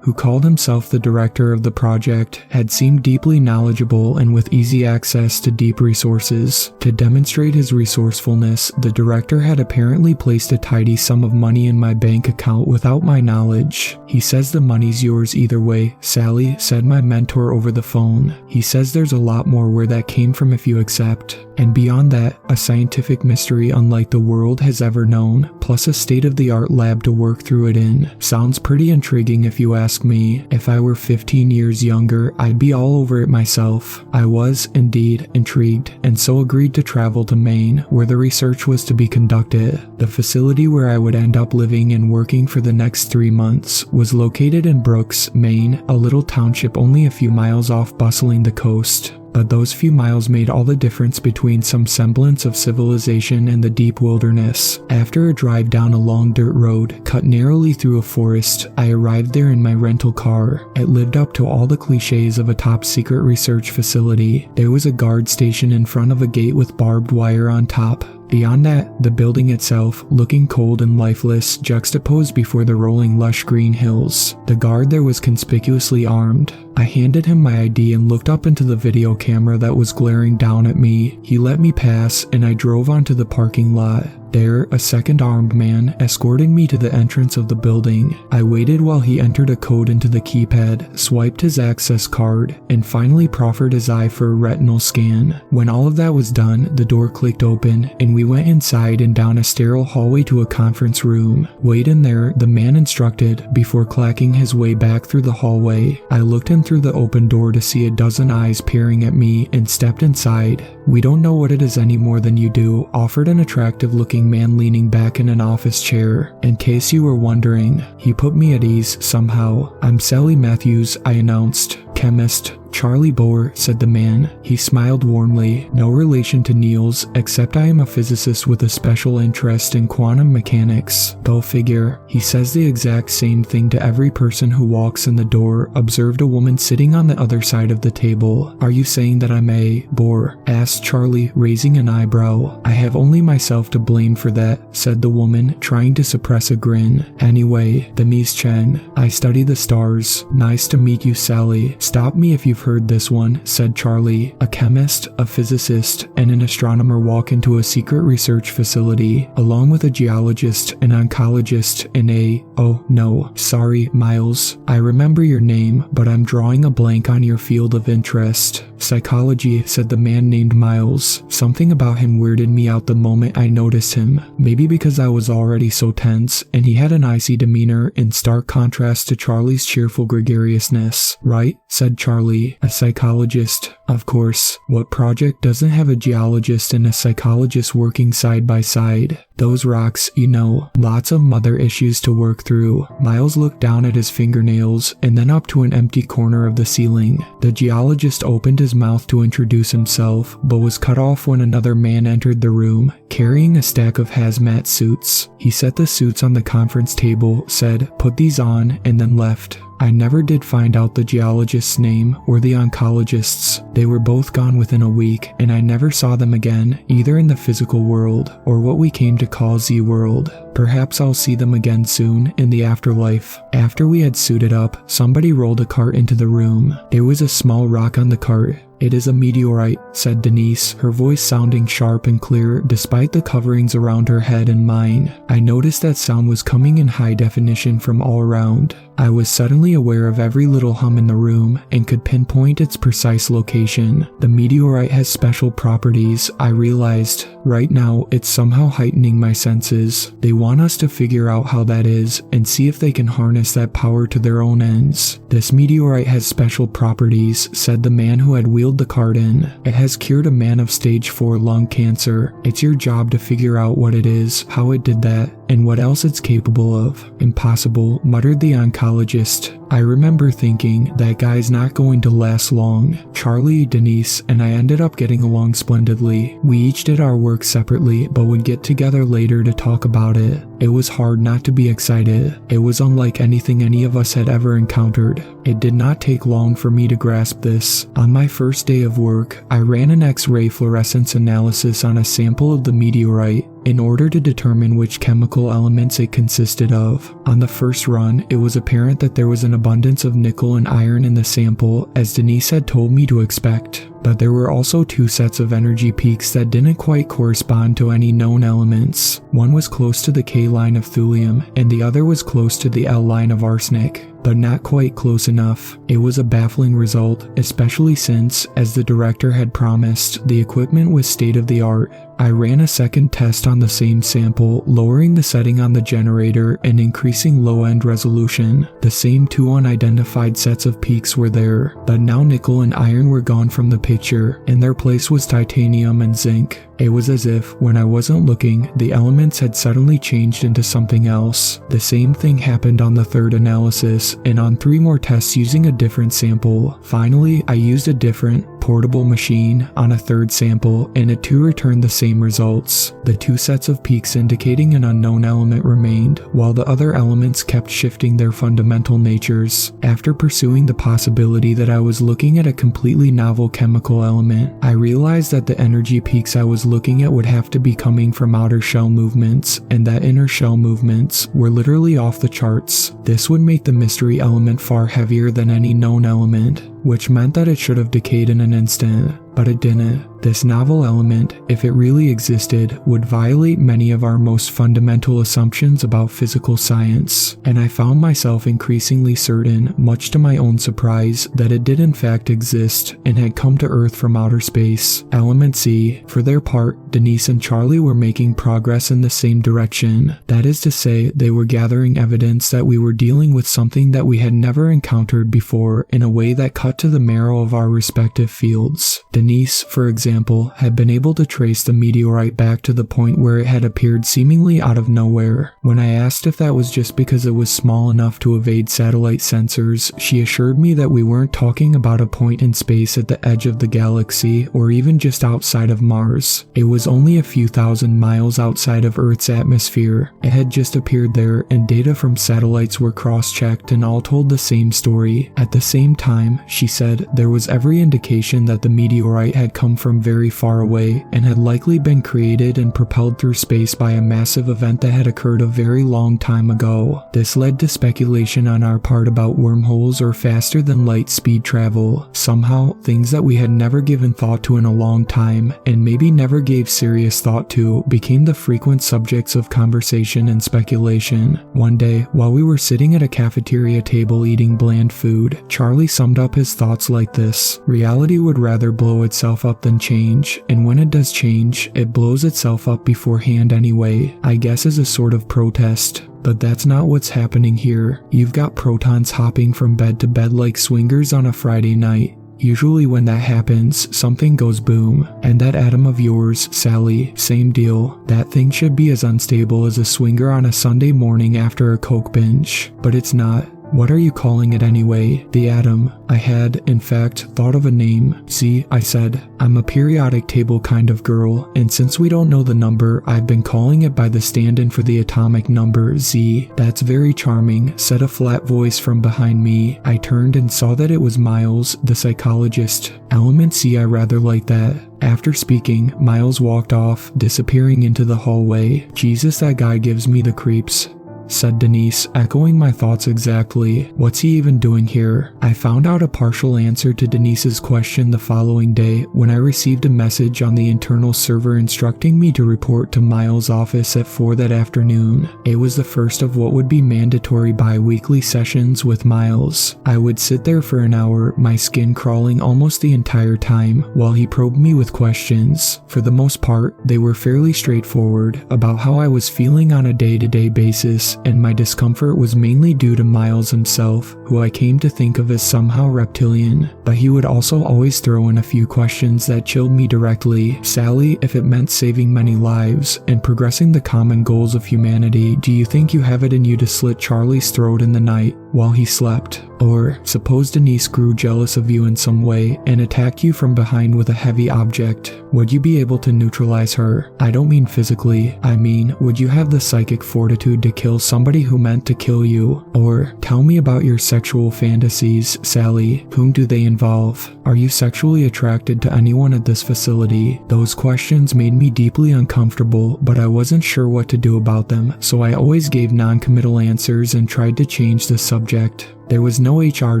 who called himself the director of the project, had seemed deeply knowledgeable and with easy access to deep resources. To demonstrate his resourcefulness, the director had apparently placed a tidy sum of money in my bank account without my knowledge. He says the money's yours either way, Sally, said my mentor over the phone. He says there's a lot more where that came from if you accept. And beyond that, a scientific mystery unlike the world has ever known, plus a state-of-the-art lab to work through it in. Sounds pretty intriguing if you ask me. If I were 15 years younger, I'd be all over it myself. I was, indeed, intrigued, and so agreed to travel to Maine, where the research was to be conducted. The facility where I would end up living and working for the next 3 months was located in Brooks, Maine, a little township only a few miles off bustling the coast. But those few miles made all the difference between some semblance of civilization and the deep wilderness. After a drive down a long dirt road, cut narrowly through a forest, I arrived there in my rental car. It lived up to all the cliches of a top-secret research facility. There was a guard station in front of a gate with barbed wire on top. Beyond that, the building itself, looking cold and lifeless, juxtaposed before the rolling lush green hills. The guard there was conspicuously armed. I handed him my ID and looked up into the video camera that was glaring down at me. He let me pass, and I drove onto the parking lot. There, a second armed man escorting me to the entrance of the building. I waited while he entered a code into the keypad, swiped his access card, and finally proffered his eye for a retinal scan. When all of that was done, the door clicked open, and we went inside and down a sterile hallway to a conference room. Wait in there, the man instructed, before clacking his way back through the hallway. I looked him turned through the open door to see a dozen eyes peering at me and stepped inside. "We don't know what it is any more than you do," offered an attractive-looking man leaning back in an office chair. "In case you were wondering." He put me at ease somehow. "I'm Sally Matthews," I announced. "Chemist." "Charlie Boer," said the man. He smiled warmly. "No relation to Niels, except I am a physicist with a special interest in quantum mechanics." "Go figure." "He says the exact same thing to every person who walks in the door," observed a woman sitting on the other side of the table. "Are you saying that I'm a bore?" asked Charlie, raising an eyebrow. "I have only myself to blame for that," said the woman, trying to suppress a grin. "Anyway, the Mies Chen. I study the stars. Nice to meet you, Sally." "Stop me if you've heard this one," said Charlie. A chemist, a physicist, and an astronomer walk into a secret research facility, along with a geologist, an oncologist, and oh no, sorry, Miles. I remember your name, but I'm drawing a blank on your field of interest. "Psychology," said the man named Miles. Something about him weirded me out the moment I noticed him. Maybe because I was already so tense, and he had an icy demeanor in stark contrast to Charlie's cheerful gregariousness. "Right," said Charlie. "A psychologist. Of course. What project doesn't have a geologist and a psychologist working side by side? Those rocks, you know, lots of mother issues to work through." Miles looked down at his fingernails and then up to an empty corner of the ceiling. The geologist opened his mouth to introduce himself, but was cut off when another man entered the room, carrying a stack of hazmat suits. He set the suits on the conference table, said, "Put these on," and then left. I never did find out the geologist's name or the oncologist's. They were both gone within a week, and I never saw them again, either in the physical world or what we came to call Z-World. Perhaps I'll see them again soon in the afterlife. After we had suited up, somebody rolled a cart into the room. There was a small rock on the cart. "It is a meteorite," said Denise, her voice sounding sharp and clear despite the coverings around her head and mine. I noticed that sound was coming in high definition from all around. I was suddenly aware of every little hum in the room and could pinpoint its precise location. The meteorite has special properties, I realized. Right now, it's somehow heightening my senses. They want us to figure out how that is and see if they can harness that power to their own ends. "This meteorite has special properties," said the man who had wheeled the cart in. "It has cured a man of stage 4 lung cancer. It's your job to figure out what it is, how it did that, and what else it's capable of." "Impossible," muttered the oncologist. I remember thinking, that guy's not going to last long. Charlie, Denise, and I ended up getting along splendidly. We each did our work separately, but would get together later to talk about it. It was hard not to be excited. It was unlike anything any of us had ever encountered. It did not take long for me to grasp this. On my first day of work, I ran an X-ray fluorescence analysis on a sample of the meteorite in order to determine which chemical elements it consisted of. On the first run, it was apparent that there was an abundance of nickel and iron in the sample, as Denise had told me to expect. But there were also 2 sets of energy peaks that didn't quite correspond to any known elements. One was close to the K line of thulium, and the other was close to the L line of arsenic, but not quite close enough. It was a baffling result, especially since, as the director had promised, the equipment was state-of-the-art. I ran a second test on the same sample, lowering the setting on the generator and increasing low-end resolution. The same 2 unidentified sets of peaks were there, but now nickel and iron were gone from the picture. In their place was titanium and zinc. It was as if, when I wasn't looking, the elements had suddenly changed into something else. The same thing happened on the third analysis, and on 3 more tests using a different sample. Finally, I used a different, portable machine on a third sample, and it too returned the same results. The 2 sets of peaks indicating an unknown element remained, while the other elements kept shifting their fundamental natures. After pursuing the possibility that I was looking at a completely novel chemical element, I realized that the energy peaks I was looking at would have to be coming from outer shell movements, and that inner shell movements were literally off the charts. This would make the mystery element far heavier than any known element, which meant that it should have decayed in an instant. but it didn't. This novel element, if it really existed, would violate many of our most fundamental assumptions about physical science, and I found myself increasingly certain, much to my own surprise, that it did in fact exist and had come to Earth from outer space. Element C. For their part, Denise and Charlie were making progress in the same direction. That is to say, they were gathering evidence that we were dealing with something that we had never encountered before in a way that cut to the marrow of our respective fields. Denise, for example, had been able to trace the meteorite back to the point where it had appeared seemingly out of nowhere. When I asked if that was just because it was small enough to evade satellite sensors, she assured me that we weren't talking about a point in space at the edge of the galaxy or even just outside of Mars. It was only a few thousand miles outside of Earth's atmosphere. It had just appeared there, and data from satellites were cross-checked and all told the same story. At the same time, she said, there was every indication that the meteorite had come from very far away and had likely been created and propelled through space by a massive event that had occurred a very long time ago. This led to speculation on our part about wormholes or faster than light speed travel. Somehow, things that we had never given thought to in a long time, and maybe never gave serious thought to, became the frequent subjects of conversation and speculation. One day, while we were sitting at a cafeteria table eating bland food, Charlie summed up his thoughts like this: reality would rather blow itself up than change, and when it does change, it blows itself up beforehand anyway, I guess as a sort of protest. But that's not what's happening here. You've got protons hopping from bed to bed like swingers on a Friday night. Usually when that happens, something goes boom. And that atom of yours, Sally, same deal. That thing should be as unstable as a swinger on a Sunday morning after a Coke binge. But it's not. What are you calling it anyway? The atom. I had, in fact, thought of a name. See, I said, I'm a periodic table kind of girl, and since we don't know the number, I've been calling it by the stand-in for the atomic number, Z. That's very charming, said a flat voice from behind me. I turned and saw that it was Miles, the psychologist. Element C, I rather like that. After speaking, Miles walked off, disappearing into the hallway. Jesus, that guy gives me the creeps, said Denise, echoing my thoughts exactly. What's he even doing here? I found out a partial answer to Denise's question the following day when I received a message on the internal server instructing me to report to Miles' office at 4 that afternoon. It was the first of what would be mandatory bi-weekly sessions with Miles. I would sit there for an hour, my skin crawling almost the entire time, while he probed me with questions. For the most part, they were fairly straightforward about how I was feeling on a day-to-day basis, and my discomfort was mainly due to Miles himself, who I came to think of as somehow reptilian. But he would also always throw in a few questions that chilled me directly. Sally, if it meant saving many lives and progressing the common goals of humanity, do you think you have it in you to slit Charlie's throat in the night while he slept? Or, suppose Denise grew jealous of you in some way and attacked you from behind with a heavy object. Would you be able to neutralize her? I don't mean physically. I mean, would you have the psychic fortitude to kill somebody who meant to kill you? Or, tell me about your sexual fantasies, Sally. Whom do they involve? Are you sexually attracted to anyone at this facility? Those questions made me deeply uncomfortable, but I wasn't sure what to do about them, so I always gave non-committal answers and tried to change the subject. There was no HR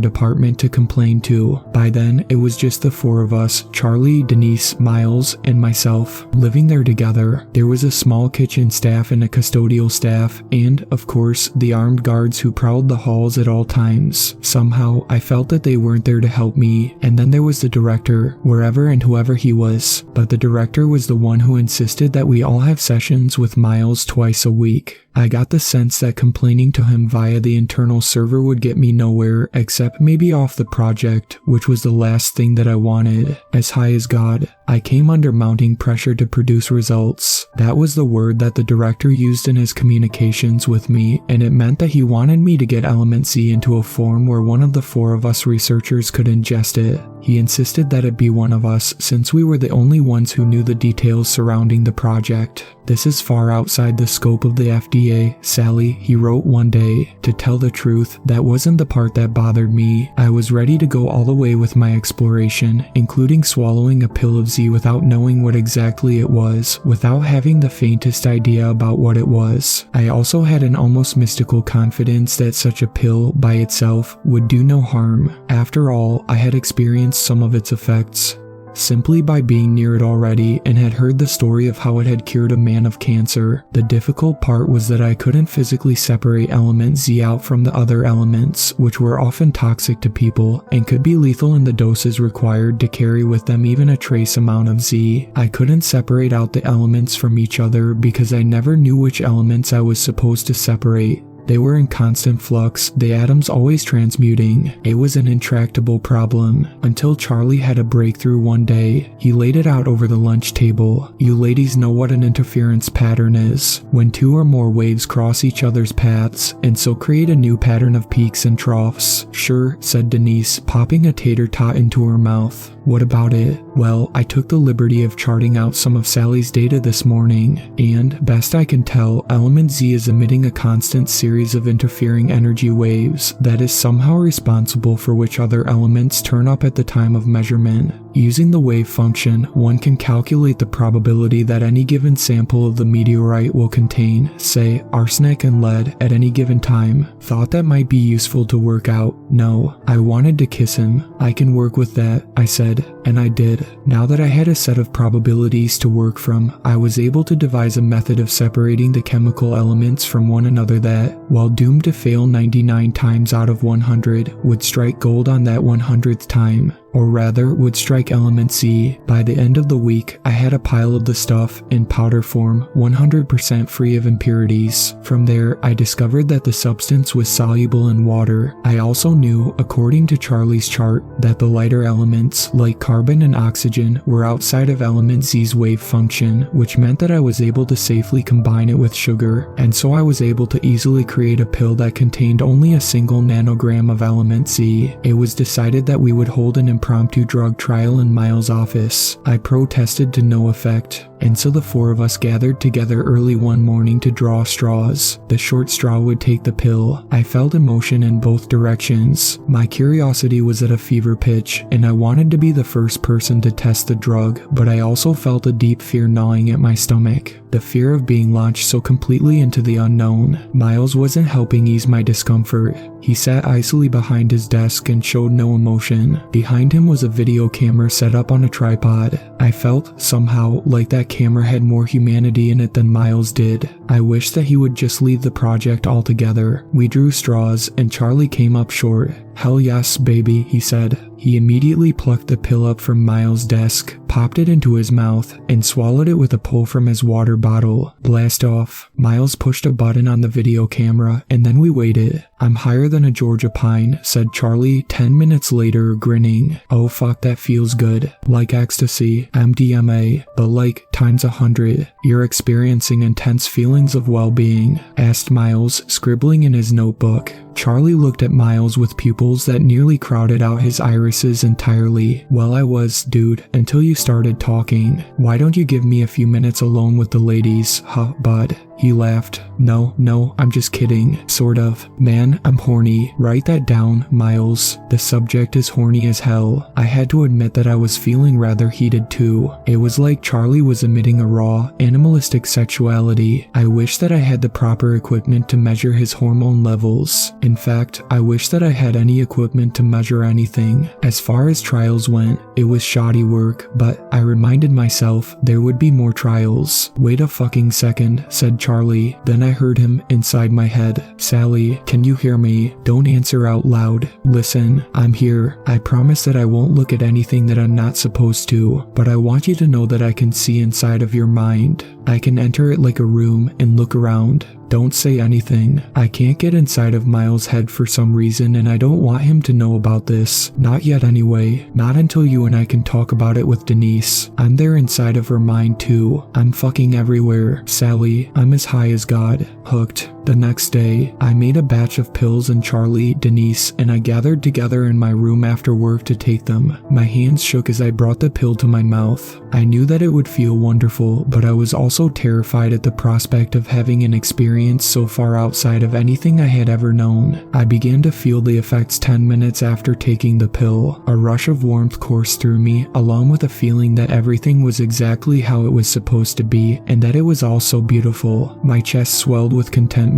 department to complain to. By then, it was just the 4 of us, Charlie, Denise, Miles, and myself, living there together. There was a small kitchen staff and a custodial staff, and, of course, the armed guards who prowled the halls at all times. Somehow, I felt that they weren't there to help me. And then there was the director, wherever and whoever he was. But the director was the one who insisted that we all have sessions with Miles twice a week. I got the sense that complaining to him via the internal server would get me nowhere, except maybe off the project, which was the last thing that I wanted. As high as God, I came under mounting pressure to produce results. That was the word that the director used in his communications with me, and it meant that he wanted me to get Element C into a form where one of the 4 of us researchers could ingest it. He insisted that it be one of us, since we were the only ones who knew the details surrounding the project. This is far outside the scope of the FDA, Sally, he wrote one day. To tell the truth, that wasn't the part that bothered me. I was ready to go all the way with my exploration, including swallowing a pill of Z without knowing what exactly it was, without having the faintest idea about what it was. I also had an almost mystical confidence that such a pill, by itself, would do no harm. After all, I had experienced some of its effects. simply by being near it already and had heard the story of how it had cured a man of cancer. The difficult part was that I couldn't physically separate element Z out from the other elements, which were often toxic to people and could be lethal in the doses required to carry with them even a trace amount of Z. I couldn't separate out the elements from each other because I never knew which elements I was supposed to separate. They were in constant flux, the atoms always transmuting. It was an intractable problem, until Charlie had a breakthrough one day. He laid it out over the lunch table. You ladies know what an interference pattern is. When two or more waves cross each other's paths, and so create a new pattern of peaks and troughs. Sure, said Denise, popping a tater tot into her mouth. What about it? Well, I took the liberty of charting out some of Sally's data this morning, and, best I can tell, element Z is emitting a constant series of interfering energy waves that is somehow responsible for which other elements turn up at the time of measurement. Using the wave function, one can calculate the probability that any given sample of the meteorite will contain, say, arsenic and lead at any given time. Thought that might be useful to work out. No, I wanted to kiss him. I can work with that, I said, and I did. Now that I had a set of probabilities to work from, I was able to devise a method of separating the chemical elements from one another that, while doomed to fail 99 times out of 100, would strike gold on that 100th time. Or rather, would strike element Z. By the end of the week, I had a pile of the stuff in powder form, 100% free of impurities. From there, I discovered that the substance was soluble in water. I also knew, according to Charlie's chart, that the lighter elements, like carbon and oxygen, were outside of element Z's wave function, which meant that I was able to safely combine it with sugar, and so I was able to easily create a pill that contained only a single nanogram of element Z. It was decided that we would hold an impromptu drug trial in Miles' office. I protested to no effect, and so the four of us gathered together early one morning to draw straws. The short straw would take the pill. I felt emotion in both directions. My curiosity was at a fever pitch, and I wanted to be the first person to test the drug, but I also felt a deep fear gnawing at my stomach. The fear of being launched so completely into the unknown. Miles wasn't helping ease my discomfort. He sat icily behind his desk and showed no emotion. Behind him was a video camera set up on a tripod. I felt, somehow, like that camera had more humanity in it than Miles did. I wished that he would just leave the project altogether. We drew straws, and Charlie came up short. "Hell yes, baby," he said. He immediately plucked the pill up from Miles' desk, popped it into his mouth, and swallowed it with a pull from his water bottle. Blast off. Miles pushed a button on the video camera, and then we waited. "I'm higher than a Georgia pine," said Charlie 10 minutes later, grinning. "Oh fuck, that feels good. Like ecstasy, MDMA, but like times 100. You're experiencing intense feelings of well-being?" asked Miles, scribbling in his notebook. Charlie looked at Miles with pupils that nearly crowded out his irises entirely. "Well, I was, dude, until you started talking. Why don't you give me a few minutes alone with the ladies, huh, bud?" He laughed. No, I'm just kidding. Sort of. Man, I'm horny. Write that down, Miles. The subject is horny as hell. I had to admit that I was feeling rather heated too. It was like Charlie was emitting a raw, animalistic sexuality. I wish that I had the proper equipment to measure his hormone levels. In fact, I wish that I had any equipment to measure anything. As far as trials went, it was shoddy work, but I reminded myself there would be more trials. "Wait a fucking second," said Charlie. Then I heard him inside my head. "Sally, can you hear me? Don't answer out loud. Listen, I'm here. I promise that I won't look at anything that I'm not supposed to, but I want you to know that I can see inside of your mind. I can enter it like a room and look around. Don't say anything. I can't get inside of Miles' head for some reason, and I don't want him to know about this. Not yet anyway. Not until you and I can talk about it with Denise. I'm there inside of her mind too. I'm fucking everywhere. Sally, I'm as high as God. Hooked." The next day, I made a batch of pills and Charlie, Denise, and I gathered together in my room after work to take them. My hands shook as I brought the pill to my mouth. I knew that it would feel wonderful, but I was also terrified at the prospect of having an experience so far outside of anything I had ever known. I began to feel the effects 10 minutes after taking the pill. A rush of warmth coursed through me, along with a feeling that everything was exactly how it was supposed to be, and that it was all so beautiful. My chest swelled with contentment.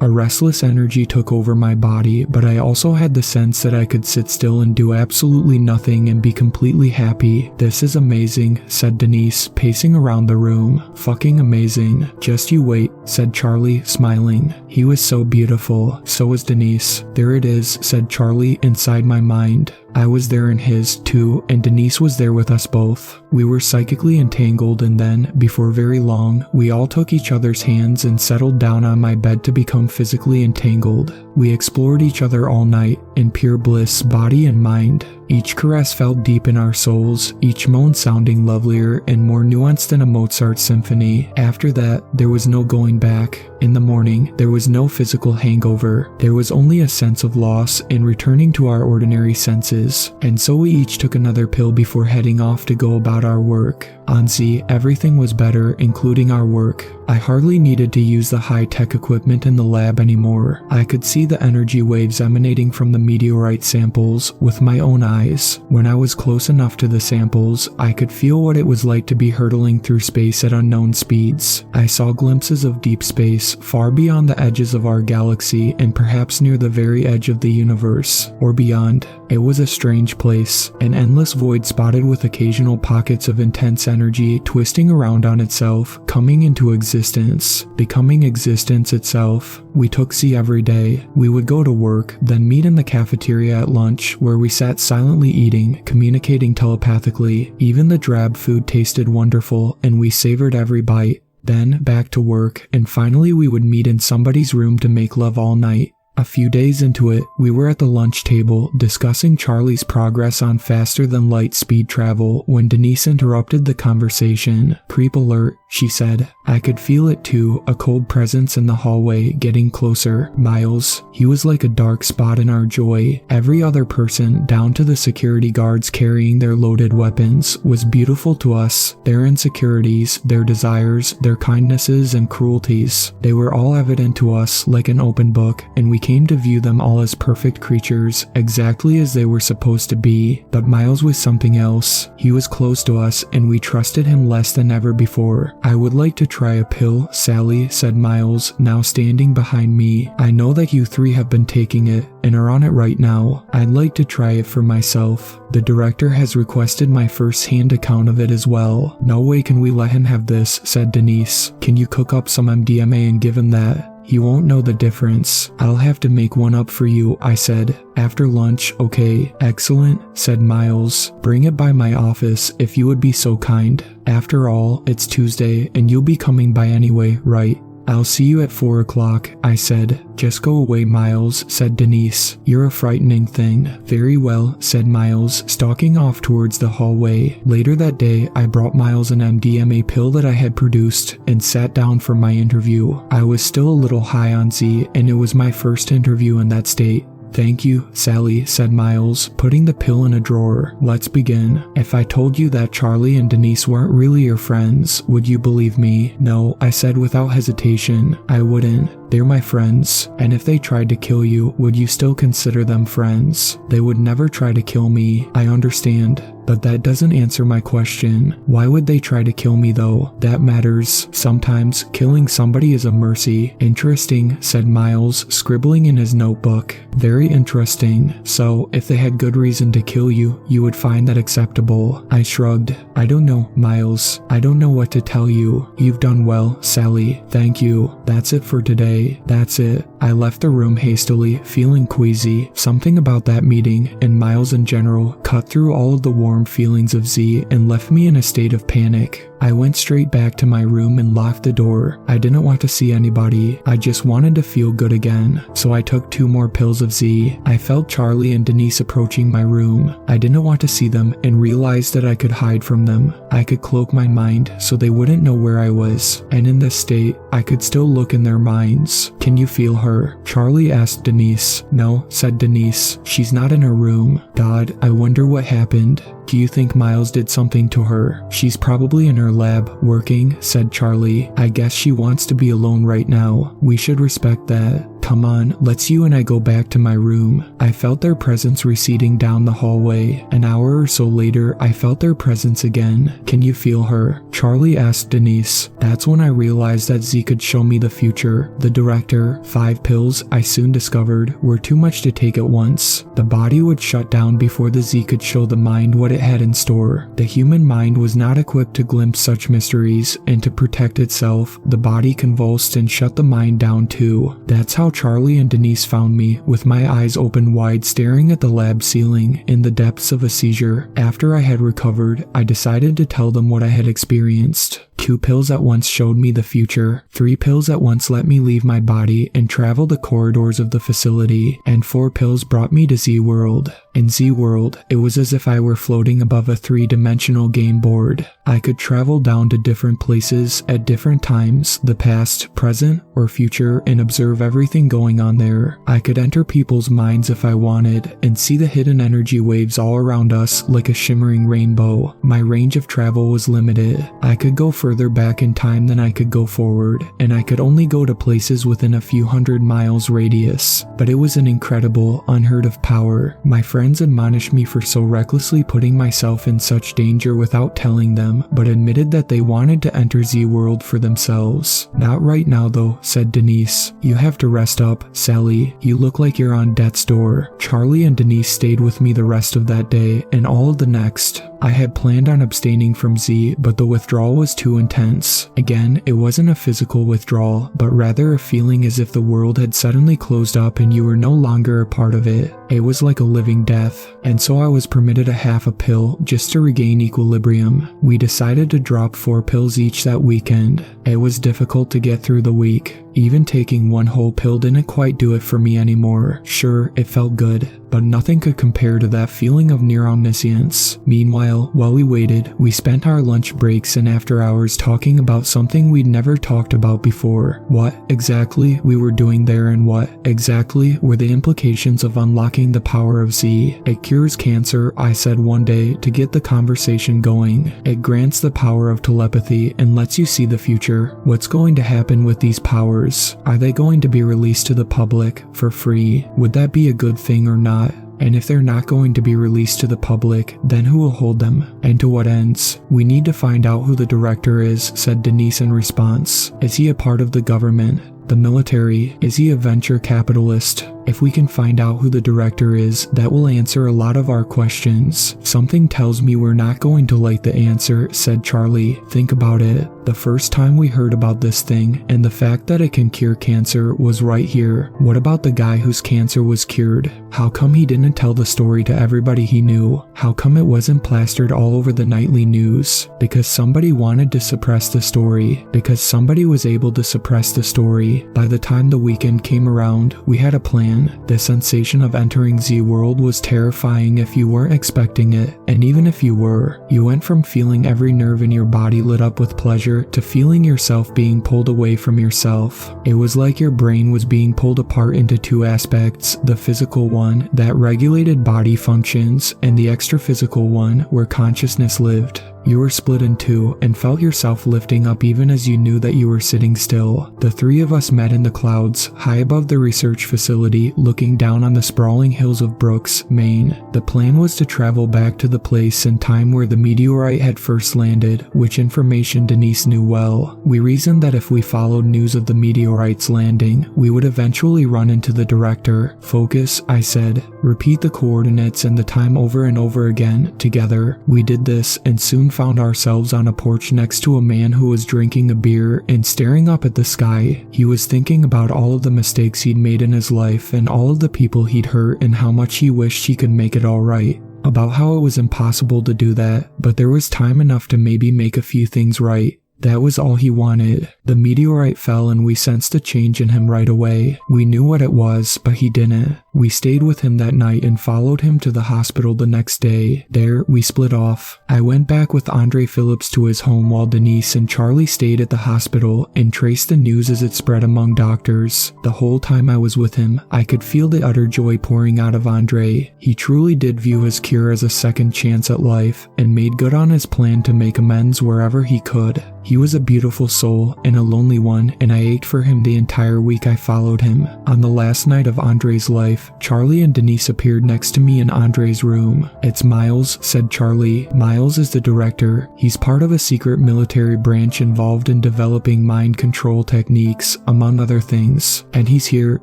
A restless energy took over my body, but I also had the sense that I could sit still and do absolutely nothing and be completely happy. "This is amazing," said Denise, pacing around the room. "Fucking amazing. Just you wait," said Charlie, smiling. He was so beautiful. So was Denise. "There it is," said Charlie inside my mind. I was there in his, too, and Denise was there with us both. We were psychically entangled, and then, before very long, we all took each other's hands and settled down on my bed to become physically entangled. We explored each other all night, in pure bliss, body and mind. Each caress felt deep in our souls, each moan sounding lovelier and more nuanced than a Mozart symphony. After that, there was no going back. In the morning, there was no physical hangover. There was only a sense of loss and returning to our ordinary senses. And so we each took another pill before heading off to go about our work. On Z, everything was better, including our work. I hardly needed to use the high-tech equipment in the lab anymore. I could see the energy waves emanating from the meteorite samples with my own eyes. When I was close enough to the samples, I could feel what it was like to be hurtling through space at unknown speeds. I saw glimpses of deep space, far beyond the edges of our galaxy and perhaps near the very edge of the universe, or beyond. It was a strange place, an endless void spotted with occasional pockets of intense energy twisting around on itself, coming into existence, becoming existence itself. We took Z every day. We would go to work, then meet in the cafeteria at lunch, where we sat silently eating, communicating telepathically. Even the drab food tasted wonderful, and we savored every bite. Then back to work, and finally we would meet in somebody's room to make love all night. A few days into it, we were at the lunch table discussing Charlie's progress on faster-than-light speed travel when Denise interrupted the conversation. "Creep alert," she said. I could feel it too, a cold presence in the hallway, getting closer. Miles. He was like a dark spot in our joy. Every other person, down to the security guards carrying their loaded weapons, was beautiful to us. Their insecurities, their desires, their kindnesses and cruelties. They were all evident to us like an open book, and we came to view them all as perfect creatures, exactly as they were supposed to be. But Miles was something else. He was close to us, and we trusted him less than ever before. "I would like to try a pill, Sally," said Miles, now standing behind me. "I know that you three have been taking it, and are on it right now. I'd like to try it for myself. The director has requested my first-hand account of it as well." "No way can we let him have this," said Denise. "Can you cook up some MDMA and give him that? He won't know the difference." "I'll have to make one up for you," I said. "After lunch, okay." "Excellent," said Miles. "Bring it by my office if you would be so kind. After all, it's Tuesday and you'll be coming by anyway, right?" "I'll see you at 4 o'clock, I said. "Just go away, Miles," said Denise. "You're a frightening thing." "Very well," said Miles, stalking off towards the hallway. Later that day, I brought Miles an MDMA pill that I had produced and sat down for my interview. I was still a little high on Z, and it was my first interview in that state. "Thank you, Sally," said Miles, putting the pill in a drawer. "Let's begin. If I told you that Charlie and Denise weren't really your friends, would you believe me?" "No," I said without hesitation. "I wouldn't. They're my friends, and if they tried to kill you, would you still consider them friends?" "They would never try to kill me. I understand. But that doesn't answer my question. Why would they try to kill me though? That matters. Sometimes killing somebody is a mercy." "Interesting," said Miles, scribbling in his notebook. "Very interesting. So, if they had good reason to kill you, you would find that acceptable." I shrugged. "I don't know, Miles. I don't know what to tell you. You've done well, Sally. Thank you. That's it for today. That's it." I left the room hastily, feeling queasy. Something about that meeting, and Miles in general, cut through all of the warm feelings of Z and left me in a state of panic. I went straight back to my room and locked the door. I didn't want to see anybody. I just wanted to feel good again. So I took 2 more pills of Z. I felt Charlie and Denise approaching my room. I didn't want to see them and realized that I could hide from them. I could cloak my mind so they wouldn't know where I was. And in this state, I could still look in their minds. "Can you feel her?" Charlie asked Denise. "No," said Denise. "She's not in her room." God, I wonder what happened. "Do you think Miles did something to her?" "She's probably in her lab, working," said Charlie. "I guess she wants to be alone right now. We should respect that." "Come on, let's you and I go back to my room." I felt their presence receding down the hallway. An hour or so later, I felt their presence again. "Can you feel her?" Charlie asked Denise. That's when I realized that Z could show me the future. The director, 5 pills, I soon discovered, were too much to take at once. The body would shut down before the Z could show the mind what it had in store. The human mind was not equipped to glimpse such mysteries, and to protect itself, the body convulsed and shut the mind down too. That's how Charlie and Denise found me, with my eyes open wide staring at the lab ceiling, in the depths of a seizure. After I had recovered, I decided to tell them what I had experienced. 2 pills at once showed me the future, 3 pills at once let me leave my body and travel the corridors of the facility, and 4 pills brought me to Z-World. In Z-World, it was as if I were floating above a 3-dimensional game board. I could travel down to different places at different times, the past, present, or future, and observe everything going on there. I could enter people's minds if I wanted, and see the hidden energy waves all around us like a shimmering rainbow. My range of travel was limited. I could go further back in time than I could go forward, and I could only go to places within a few hundred miles radius. But it was an incredible, unheard of power. My friends admonished me for so recklessly putting myself in such danger without telling them, but admitted that they wanted to enter Z-World for themselves. "Not right now though," said Denise. "You have to rest up, Sally. You look like you're on death's door." Charlie and Denise stayed with me the rest of that day and all of the next. I had planned on abstaining from Z, but the withdrawal was too intense. Again, it wasn't a physical withdrawal, but rather a feeling as if the world had suddenly closed up and you were no longer a part of it. It was like a living death, and so I was permitted a half a pill just to regain equilibrium. We decided to drop 4 pills each that weekend. It was difficult to get through the week. Even taking 1 whole pill didn't quite do it for me anymore. Sure, it felt good, but nothing could compare to that feeling of near omniscience. Meanwhile, while we waited, we spent our lunch breaks and after hours talking about something we'd never talked about before. What exactly we were doing there, and what exactly were the implications of unlocking the power of Z. "It cures cancer," I said one day to get the conversation going. "It grants the power of telepathy and lets you see the future. What's going to happen with these powers? Are they going to be released to the public for free? Would that be a good thing or not? And if they're not going to be released to the public, then who will hold them? And to what ends? We need to find out who the director is," said Denise in response. "Is he a part of the government? The military? Is he a venture capitalist? If we can find out who the director is, that will answer a lot of our questions." "Something tells me we're not going to like the answer," said Charlie. "Think about it. The first time we heard about this thing, and the fact that it can cure cancer, was right here. What about the guy whose cancer was cured? How come he didn't tell the story to everybody he knew? How come it wasn't plastered all over the nightly news? Because somebody wanted to suppress the story. Because somebody was able to suppress the story. By the time the weekend came around, we had a plan. The sensation of entering Z-World was terrifying if you weren't expecting it, and even if you were, you went from feeling every nerve in your body lit up with pleasure to feeling yourself being pulled away from yourself. It was like your brain was being pulled apart into 2 aspects, the physical one that regulated body functions, and the extra-physical one where consciousness lived. You were split in 2 and felt yourself lifting up even as you knew that you were sitting still. The 3 of us met in the clouds, high above the research facility, looking down on the sprawling hills of Brooks, Maine. The plan was to travel back to the place and time where the meteorite had first landed, which information Denise knew well. We reasoned that if we followed news of the meteorite's landing, we would eventually run into the director. "Focus," I said. "Repeat the coordinates and the time over and over again, together." We did this and soon found ourselves on a porch next to a man who was drinking a beer and staring up at the sky. He was thinking about all of the mistakes he'd made in his life and all of the people he'd hurt and how much he wished he could make it all right. About how it was impossible to do that, but there was time enough to maybe make a few things right. That was all he wanted. The meteorite fell and we sensed a change in him right away. We knew what it was, but he didn't. We stayed with him that night and followed him to the hospital the next day. There, we split off. I went back with Andre Phillips to his home while Denise and Charlie stayed at the hospital and traced the news as it spread among doctors. The whole time I was with him, I could feel the utter joy pouring out of Andre. He truly did view his cure as a second chance at life and made good on his plan to make amends wherever he could. He was a beautiful soul and a lonely one, and I ached for him the entire week I followed him. On the last night of Andre's life, Charlie and Denise appeared next to me in Andre's room. "It's Miles," said Charlie. "Miles is the director. He's part of a secret military branch involved in developing mind control techniques, among other things. And he's here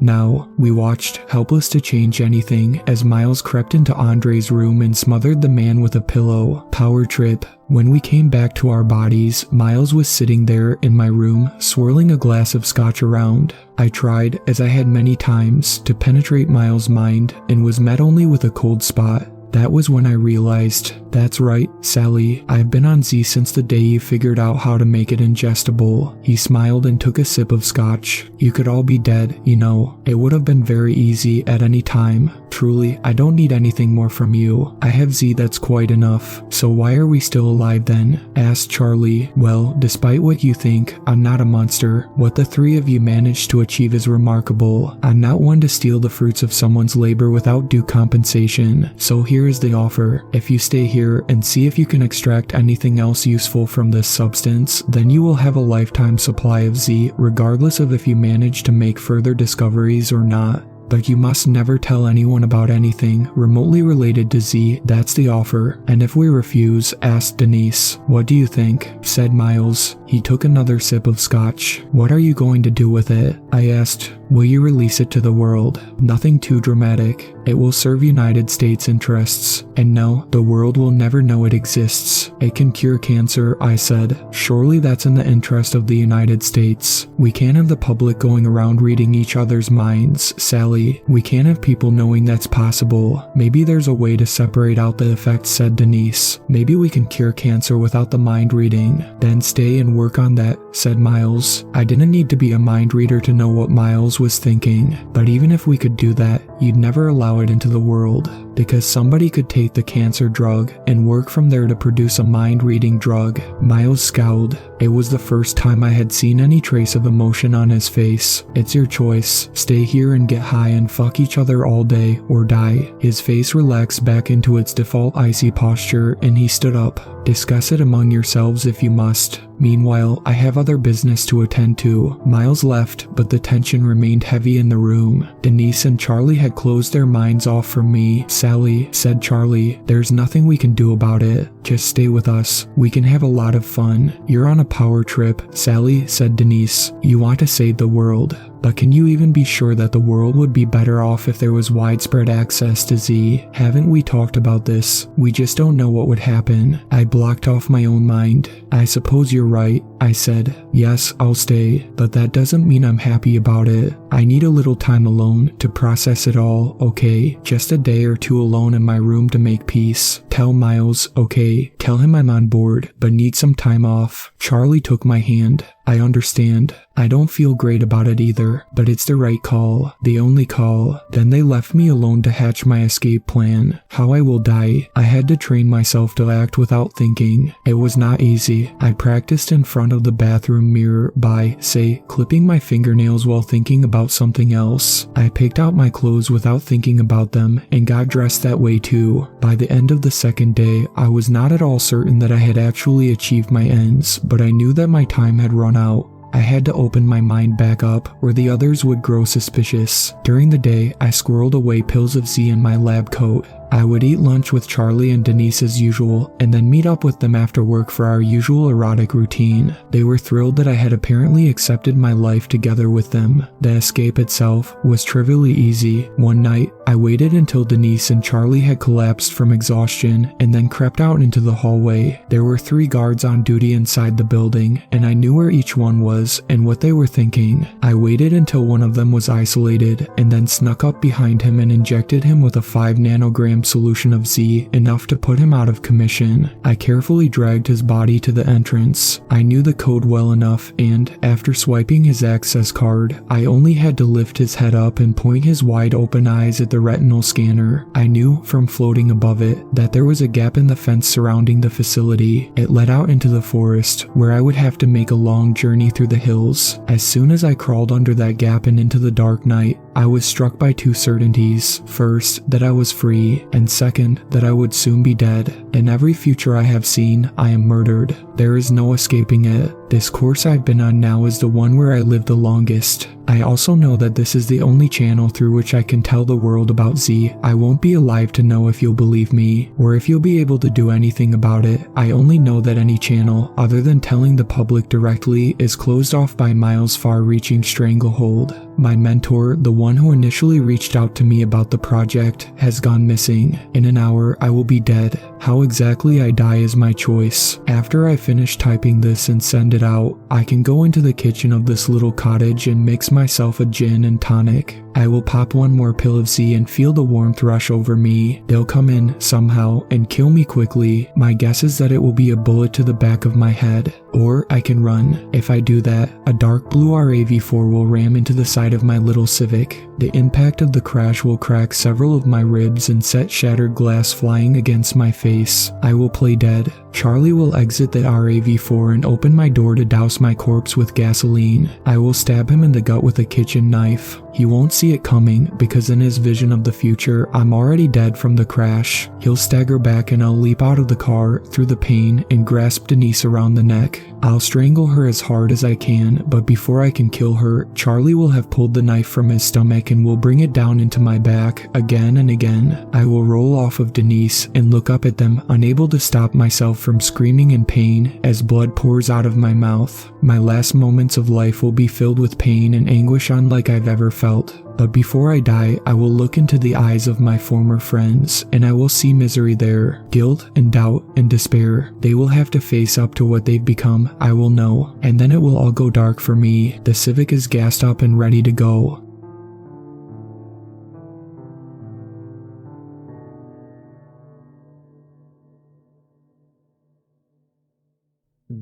now." We watched, helpless to change anything, as Miles crept into Andre's room and smothered the man with a pillow. Power trip. When we came back to our bodies, Miles was sitting there in my room, swirling a glass of scotch around. I tried, as I had many times, to penetrate Miles' mind and was met only with a cold spot. That was when I realized, "That's right, Sally, I've been on Z since the day you figured out how to make it ingestible." He smiled and took a sip of scotch. "You could all be dead, you know. It would have been very easy at any time. Truly, I don't need anything more from you. I have Z, that's quite enough. So why are we still alive then?" asked Charlie. "Well, despite what you think, I'm not a monster. What the three of you managed to achieve is remarkable. I'm not one to steal the fruits of someone's labor without due compensation. So here is the offer. If you stay here and see if you can extract anything else useful from this substance, then you will have a lifetime supply of Z, regardless of if you manage to make further discoveries or not. But you must never tell anyone about anything remotely related to Z, that's the offer. And if we refuse," asked Denise. "What do you think?" said Miles. He took another sip of scotch. "What are you going to do with it?" I asked. "Will you release it to the world? Nothing too dramatic. It will serve United States interests. And no, the world will never know it exists. It can cure cancer," I said. "Surely that's in the interest of the United States. We can't have the public going around reading each other's minds, Sally. We can't have people knowing that's possible. Maybe there's a way to separate out the effects," said Denise. "Maybe we can cure cancer without the mind reading. Then stay and work on that," said Miles. I didn't need to be a mind reader to know what Miles was thinking. But even if we could do that, you'd never allow it into the world. Because somebody could take the cancer drug and work from there to produce a mind-reading drug. Miles scowled. It was the first time I had seen any trace of emotion on his face. "It's your choice. Stay here and get high and fuck each other all day, or die." His face relaxed back into its default icy posture, and he stood up. "Discuss it among yourselves if you must. Meanwhile, I have other business to attend to." Miles left, but the tension remained heavy in the room. Denise and Charlie had closed their minds off from me. "Sally," said Charlie, "there's nothing we can do about it. Just stay with us. We can have a lot of fun. You're on a power trip, Sally," said Denise. "You want to save the world. But can you even be sure that the world would be better off if there was widespread access to Z? Haven't we talked about this? We just don't know what would happen." I blocked off my own mind. "I suppose you're right," I said. "Yes, I'll stay, but that doesn't mean I'm happy about it. I need a little time alone to process it all, okay? Just a day or two alone in my room to make peace. Tell Miles, okay? Tell him I'm on board, but need some time off." Charlie took my hand. "I understand. I don't feel great about it either, but it's the right call, the only call." Then they left me alone to hatch my escape plan. How I will die. I had to train myself to act without thinking. It was not easy. I practiced in front of the bathroom mirror by, say, clipping my fingernails while thinking about something else. I picked out my clothes without thinking about them and got dressed that way too. By the end of the second day, I was not at all certain that I had actually achieved my ends, but I knew that my time had run out. I had to open my mind back up, or the others would grow suspicious. During the day, I squirreled away pills of Z in my lab coat. I would eat lunch with Charlie and Denise as usual, and then meet up with them after work for our usual erotic routine. They were thrilled that I had apparently accepted my life together with them. The escape itself was trivially easy. One night, I waited until Denise and Charlie had collapsed from exhaustion, and then crept out into the hallway. There were 3 guards on duty inside the building, and I knew where each one was and what they were thinking. I waited until one of them was isolated, and then snuck up behind him and injected him with a 5 nanogram solution of Z, enough to put him out of commission. I carefully dragged his body to the entrance. I knew the code well enough, and after swiping his access card, I only had to lift his head up and point his wide open eyes at the retinal scanner. I knew from floating above it that there was a gap in the fence surrounding the facility. It led out into the forest, where I would have to make a long journey through the hills. As soon as I crawled under that gap and into the dark night, I was struck by 2 certainties. First, that I was free, and second, that I would soon be dead. In every future I have seen, I am murdered. There is no escaping it. This course I've been on now is the one where I live the longest. I also know that this is the only channel through which I can tell the world about Z. I won't be alive to know if you'll believe me, or if you'll be able to do anything about it. I only know that any channel, other than telling the public directly, is closed off by Miles' far-reaching stranglehold. My mentor, the one who initially reached out to me about the project, has gone missing. In an hour, I will be dead. How exactly I die is my choice. After I finish typing this and send it out, I can go into the kitchen of this little cottage and mix myself a gin and tonic. I will pop one more pill of Z and feel the warmth rush over me. They'll come in, somehow, and kill me quickly. My guess is that it will be a bullet to the back of my head. Or I can run. If I do that, a dark blue RAV4 will ram into the side of my little Civic. The impact of the crash will crack several of my ribs and set shattered glass flying against my face. I will play dead. Charlie will exit the RAV4 and open my door to douse my corpse with gasoline. I will stab him in the gut with a kitchen knife. He won't see it coming because in his vision of the future, I'm already dead from the crash. He'll stagger back and I'll leap out of the car through the pain and grasp Denise around the neck. I'll strangle her as hard as I can, but before I can kill her, Charlie will have pulled the knife from his stomach and will bring it down into my back again and again. I will roll off of Denise and look up at them, unable to stop myself from screaming in pain as blood pours out of my mouth. My last moments of life will be filled with pain and anguish unlike I've ever felt. But before I die, I will look into the eyes of my former friends, and I will see misery there, guilt and doubt and despair. They will have to face up to what they've become, I will know, and then it will all go dark for me. The Civic is gassed up and ready to go.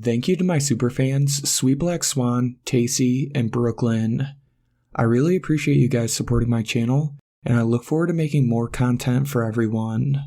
Thank you to my superfans, Sweet Black Swan, Tacy, and Brooklyn. I really appreciate you guys supporting my channel, and I look forward to making more content for everyone.